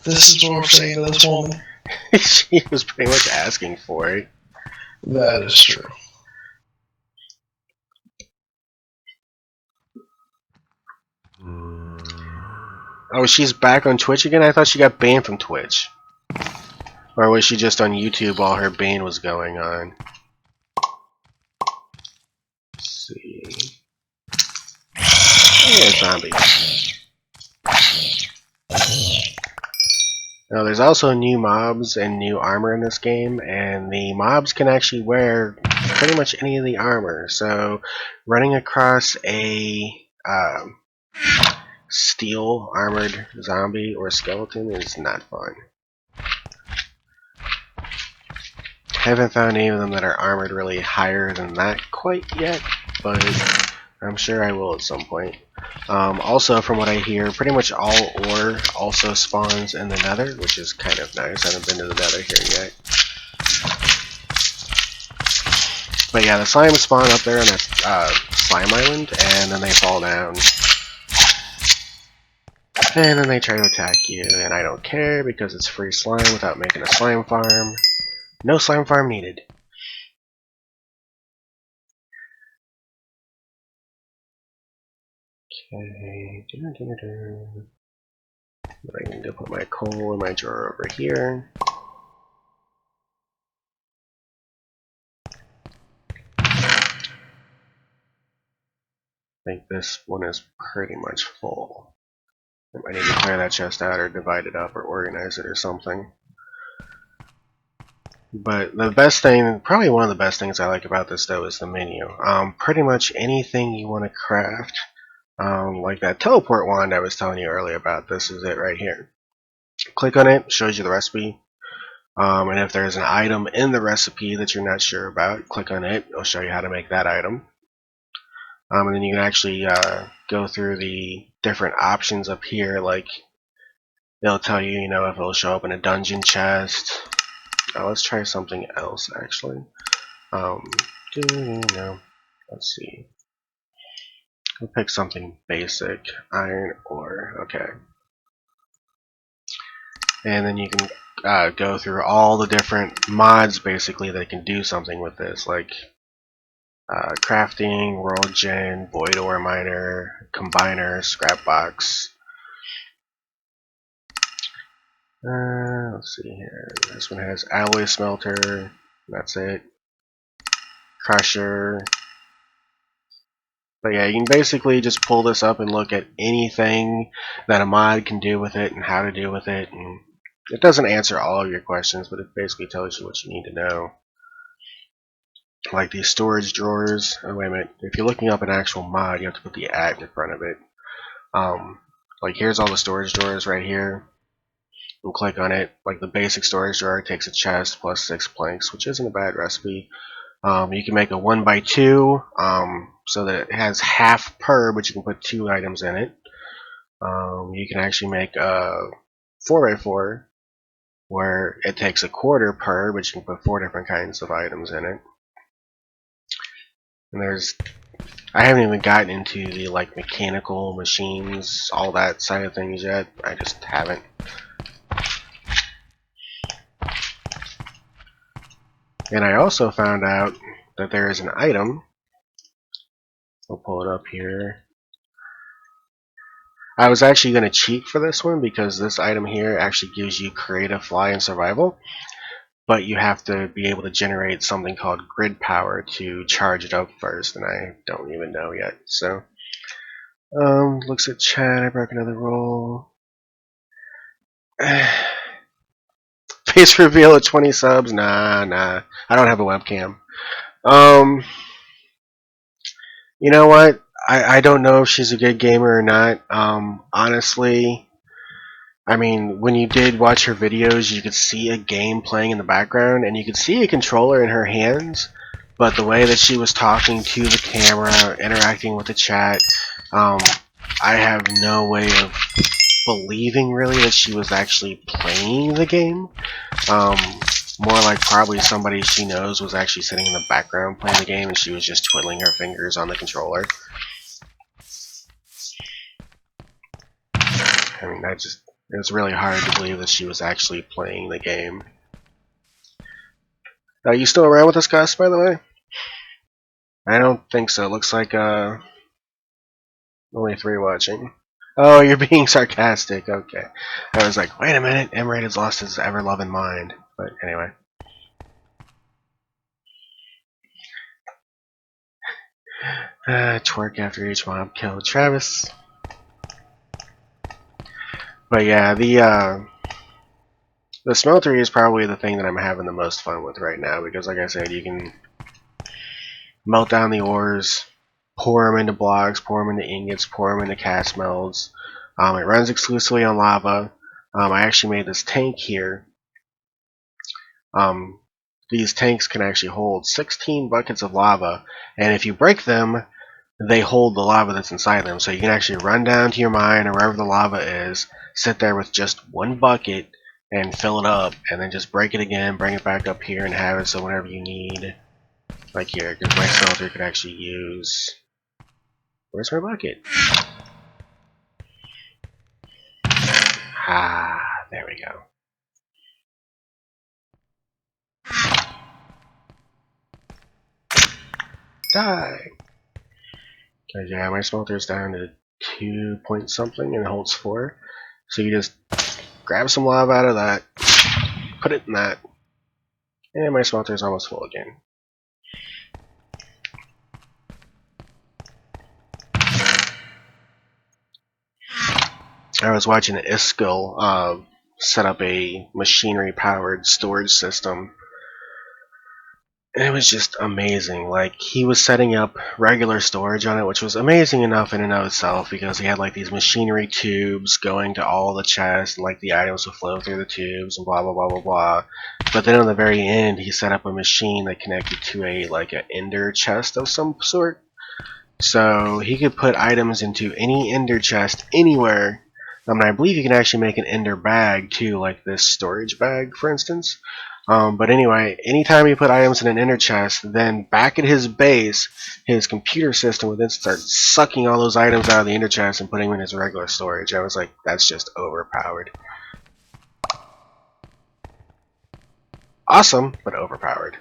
S2: This is what we're saying to this woman?
S1: She was pretty much asking for it.
S2: That is true.
S1: Oh, she's back on Twitch again? I thought she got banned from Twitch. Or was she just on YouTube while her ban was going on? Let's see. Yeah, zombie. Now, there's also new mobs and new armor in this game, and the mobs can actually wear pretty much any of the armor. So, running across a steel armored zombie or skeleton is not fun. Haven't found any of them that are armored really higher than that quite yet, but I'm sure I will at some point. Also, from what I hear, pretty much all ore also spawns in the nether, which is kind of nice. I haven't been to the nether here yet. But yeah, the slime spawn up there on that slime island, and then they fall down. And then they try to attack you, and I don't care because it's free slime without making a slime farm. No slime farm needed. Okay. I need to put my coal in my drawer over here. I think this one is pretty much full. I might need to clear that chest out or divide it up or organize it or something. But the best thing, probably one of the best things I like about this though, is the menu. Pretty much anything you want to craft, like that teleport wand I was telling you earlier about, this is it right here. Click on it, shows you the recipe. And if there's an item in the recipe that you're not sure about, click on it, it'll show you how to make that item. And then you can actually go through the different options up here, like it'll tell you, you know, if it'll show up in a dungeon chest. Let's try something else, actually. Let's see. I'll pick something basic. Iron ore. Okay. And then you can go through all the different mods, basically, that can do something with this, like crafting, world gen, void ore miner, combiner, scrap box. Let's see here. This one has alloy smelter. That's it. Crusher. But yeah, you can basically just pull this up and look at anything that a mod can do with it and how to do with it. And it doesn't answer all of your questions, but it basically tells you what you need to know. Like these storage drawers. Oh, wait a minute. If you're looking up an actual mod, you have to put the @ in front of it. Like here's all the storage drawers right here. We'll click on it. Like the basic storage drawer takes a chest plus 6 planks, which isn't a bad recipe. You can make a 1x2 so that it has half per, but you can put 2 items in it. You can actually make a 4x4 where it takes a quarter per, but you can put 4 different kinds of items in it. And I haven't even gotten into the like mechanical machines, all that side of things yet. I just haven't. And I also found out that there is an item. I'll pull it up here. I was actually going to cheat for this one because this item here actually gives you creative fly and survival, but you have to be able to generate something called grid power to charge it up first, and I don't even know yet. So, looks at chat. I broke another rule. Face reveal at 20 subs. Nah. I don't have a webcam. You know what? I don't know if she's a good gamer or not. Honestly, I mean, when you did watch her videos, you could see a game playing in the background, and you could see a controller in her hands, but the way that she was talking to the camera, interacting with the chat, I have no way of believing really that she was actually playing the game. More like probably somebody she knows was actually sitting in the background playing the game, and she was just twiddling her fingers on the controller. I mean, it was really hard to believe that she was actually playing the game. Are you still around with us, Gus, by the way? I don't think so. Looks like only 3 watching. Oh, you're being sarcastic. Okay. I was like, wait a minute, M-Rated's lost his ever-loving mind. But anyway. Twerk after each mob kill Travis. But yeah, the smeltery is probably the thing that I'm having the most fun with right now, because like I said, you can melt down the ores, pour them into blocks, pour them into ingots, pour them into cast melds. It runs exclusively on lava. I actually made this tank here. These tanks can actually hold 16 buckets of lava, and if you break them, they hold the lava that's inside them. So you can actually run down to your mine or wherever the lava is, sit there with just 1 bucket and fill it up, and then just break it again, bring it back up here, and have it so whenever you need, like here, because my smelter could actually use. Where's my bucket? Ah, there we go. Die! Because yeah, my smelter's down to 2 point something and it holds 4. So you just grab some lava out of that, put it in that, and my smelter's almost full again. I was watching Iskil set up a machinery-powered storage system, and it was just amazing. Like, he was setting up regular storage on it, which was amazing enough in and of itself, because he had like these machinery tubes going to all the chests, and like the items would flow through the tubes, and blah blah blah blah blah. But then on the very end, he set up a machine that connected to an ender chest of some sort, so he could put items into any ender chest anywhere. I believe you can actually make an ender bag too, like this storage bag, for instance. But anyway, anytime you put items in an ender chest, then back at his base, his computer system would then start sucking all those items out of the ender chest and putting them in his regular storage. I was like, that's just overpowered. Awesome, but overpowered.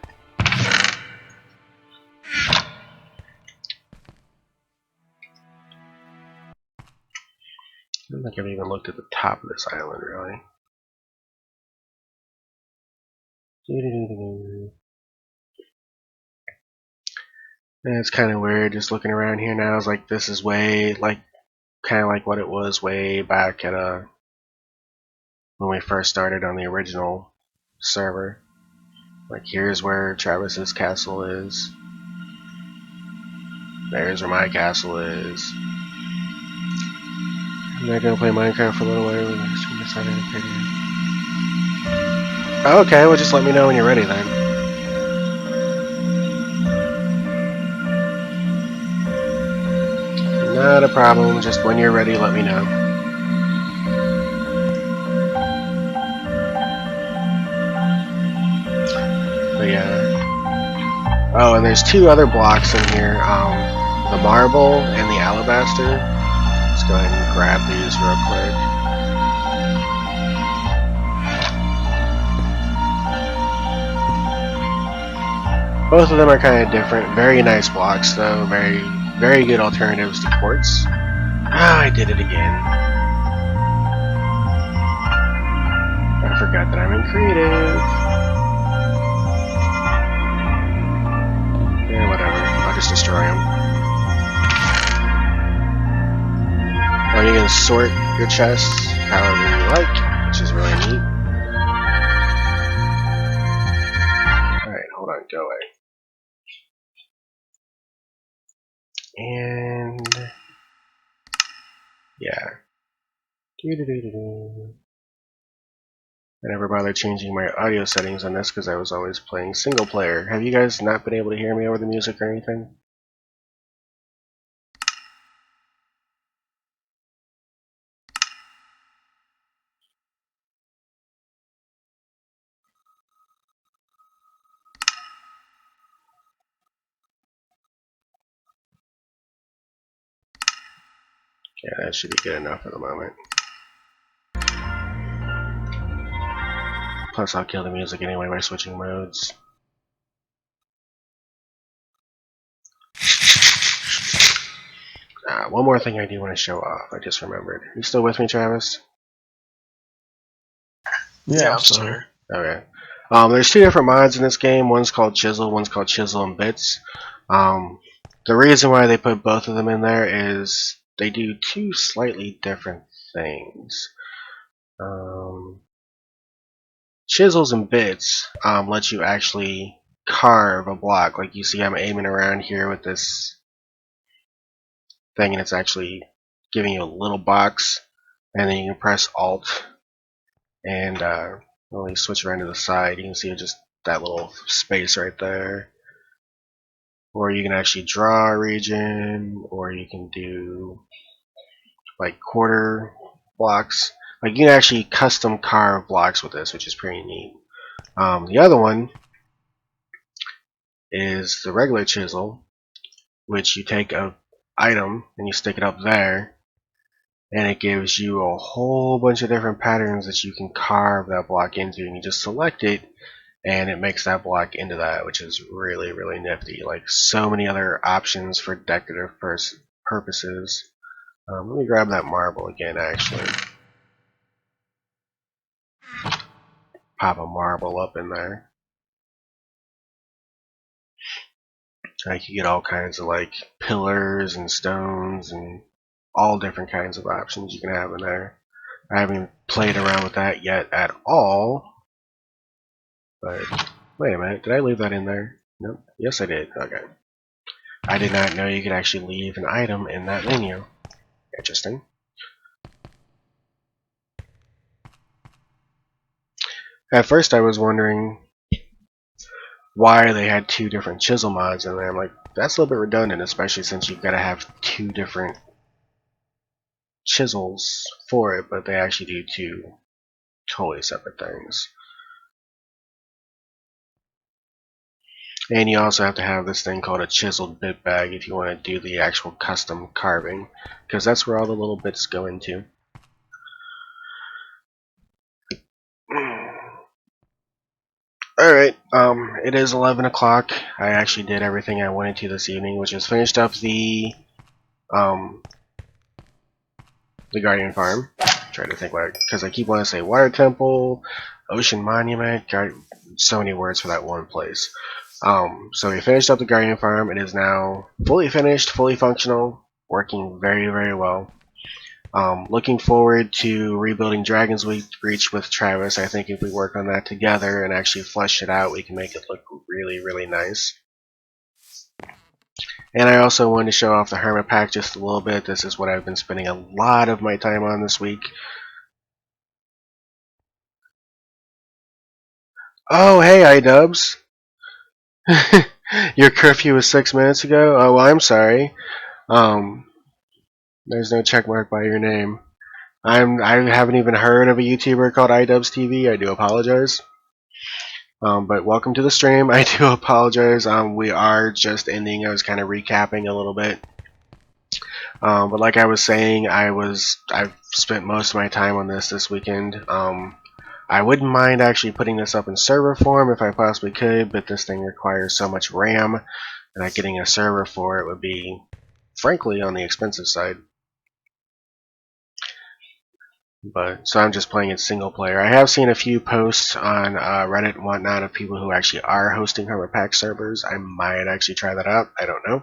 S1: don't think I've even looked at the top of this island, really. And it's kind of weird just looking around here now. It's like this is way, like, kind of like what it was way back at when we first started on the original server. Like, here's where Travis's castle is. There's where my castle is. I'm not gonna play Minecraft for a little while. Okay, well just let me know when you're ready then. Not a problem, just when you're ready, let me know. But yeah. Oh, and there's two other blocks in here, the marble and the alabaster. Let's go ahead and grab these real quick. Both of them are kind of different. Very nice blocks though, very good alternatives to quartz. Ah, I did it again. I forgot that I'm in creative. Yeah, whatever. I'll just destroy them. Oh, you can sort your chests however you like, which is really neat. Alright, hold on, go away. And yeah. I never bothered changing my audio settings on this because I was always playing single player. Have you guys not been able to hear me over the music or anything? Yeah, that should be good enough for the moment. Plus, I'll kill the music anyway by switching modes. One more thing I do want to show off. I just remembered. You still with me, Travis?
S2: Yeah, I'm still here.
S1: Okay. There's two different mods in this game. One's called Chisel, one's called Chisel and Bits. The reason why they put both of them in there is they do two slightly different things. Chisels and Bits let you actually carve a block. Like you see, I'm aiming around here with this thing, and it's actually giving you a little box, and then you can press Alt and when you switch around to the side, you can see just that little space right there. Or you can actually draw a region, or you can do like quarter blocks. Like you can actually custom carve blocks with this, which is pretty neat. The other one is the regular chisel, which you take a item and you stick it up there, and it gives you a whole bunch of different patterns that you can carve that block into, and you just select it and it makes that block into that, which is really, really nifty. Like so many other options for decorative purposes. Let me grab that marble again, actually. Pop a marble up in there. I can get all kinds of like pillars and stones and all different kinds of options you can have in there. I haven't played around with that yet at all. But wait a minute, did I leave that in there? Nope. Yes, I did. Okay. I did not know you could actually leave an item in that menu. Interesting. At first I was wondering why they had two different chisel mods in there. I'm like, that's a little bit redundant, especially since you've got to have two different chisels for it, but they actually do two totally separate things. And you also have to have this thing called a chiseled bit bag if you want to do the actual custom carving, because that's where all the little bits go into. Alright, it is 11 o'clock. I actually did everything I wanted to this evening, which is finished up the the Guardian Farm. Try to think what, because I keep wanting to say Water Temple, Ocean Monument, so many words for that one place. So we finished up the Guardian Farm. It is now fully finished, fully functional, working very, very well. Looking forward to rebuilding Dragon's Reach with Travis. I think if we work on that together and actually flesh it out, we can make it look really, really nice. And I also wanted to show off the Hermit Pack just a little bit. This is what I've been spending a lot of my time on this week. Oh, hey, iDubbbz. Your curfew was 6 minutes ago? Oh, well, I'm sorry. There's no check mark by your name. I haven't even heard of a YouTuber called iDubbbz TV. I do apologize. But welcome to the stream. I do apologize. We are just ending. I was kind of recapping a little bit. But like I was saying, I've spent most of my time on this weekend. I wouldn't mind actually putting this up in server form if I possibly could, but this thing requires so much RAM that getting a server for it would be, frankly, on the expensive side. But so I'm just playing it single player. I have seen a few posts on Reddit and whatnot of people who actually are hosting Hermit Pack servers. I might actually try that out. I don't know.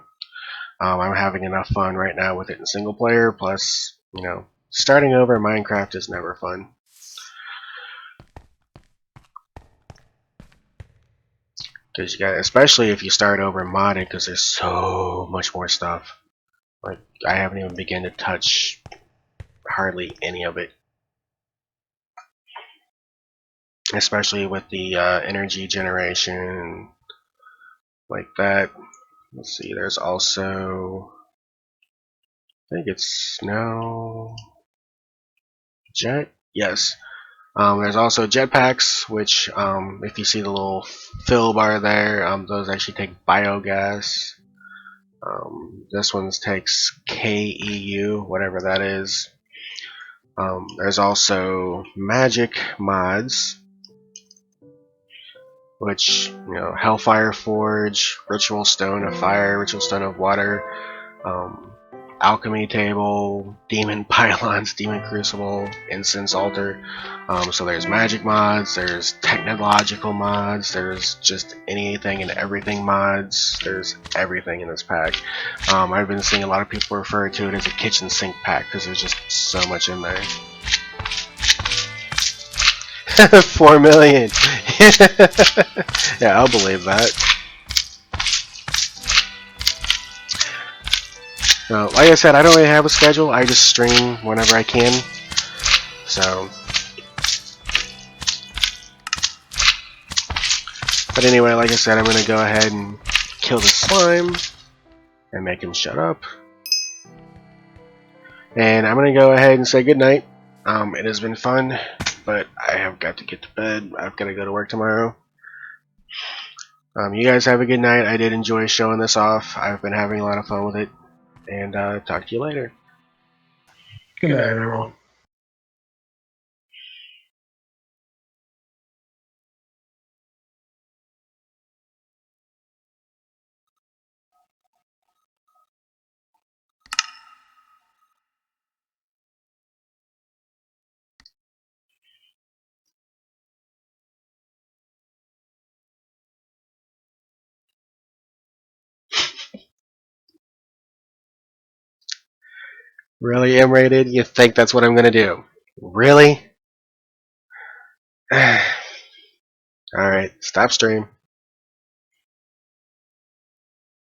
S1: I'm having enough fun right now with it in single player. Plus, you know, starting over in Minecraft is never fun. Because you got, especially if you start over modded, because there's so much more stuff. Like I haven't even begun to touch hardly any of it. Especially with the energy generation like that. Let's see, there's also, I think it's no jet. Yes. There's also jetpacks, which if you see the little fill bar there, those actually take biogas. This one takes KEU, whatever that is. There's also magic mods, which, you know, Hellfire Forge, Ritual Stone of Fire, Ritual Stone of Water, Alchemy Table, Demon Pylons, Demon Crucible, Incense Altar. So there's magic mods, there's technological mods, there's just anything and everything mods. There's everything in this pack. I've been seeing a lot of people refer to it as a kitchen sink pack because there's just so much in there. 4 million. Yeah, I'll believe that. Like I said, I don't really have a schedule. I just stream whenever I can. So, but anyway, like I said, I'm gonna go ahead and kill the slime and make him shut up. And I'm gonna go ahead and say goodnight. It has been fun, but I have got to get to bed. I've got to go to work tomorrow. You guys have a good night. I did enjoy showing this off. I've been having a lot of fun with it. And talk to you later.
S2: Good night, everyone.
S1: Really, M-rated? You think that's what I'm gonna do? Really? Alright, stop stream.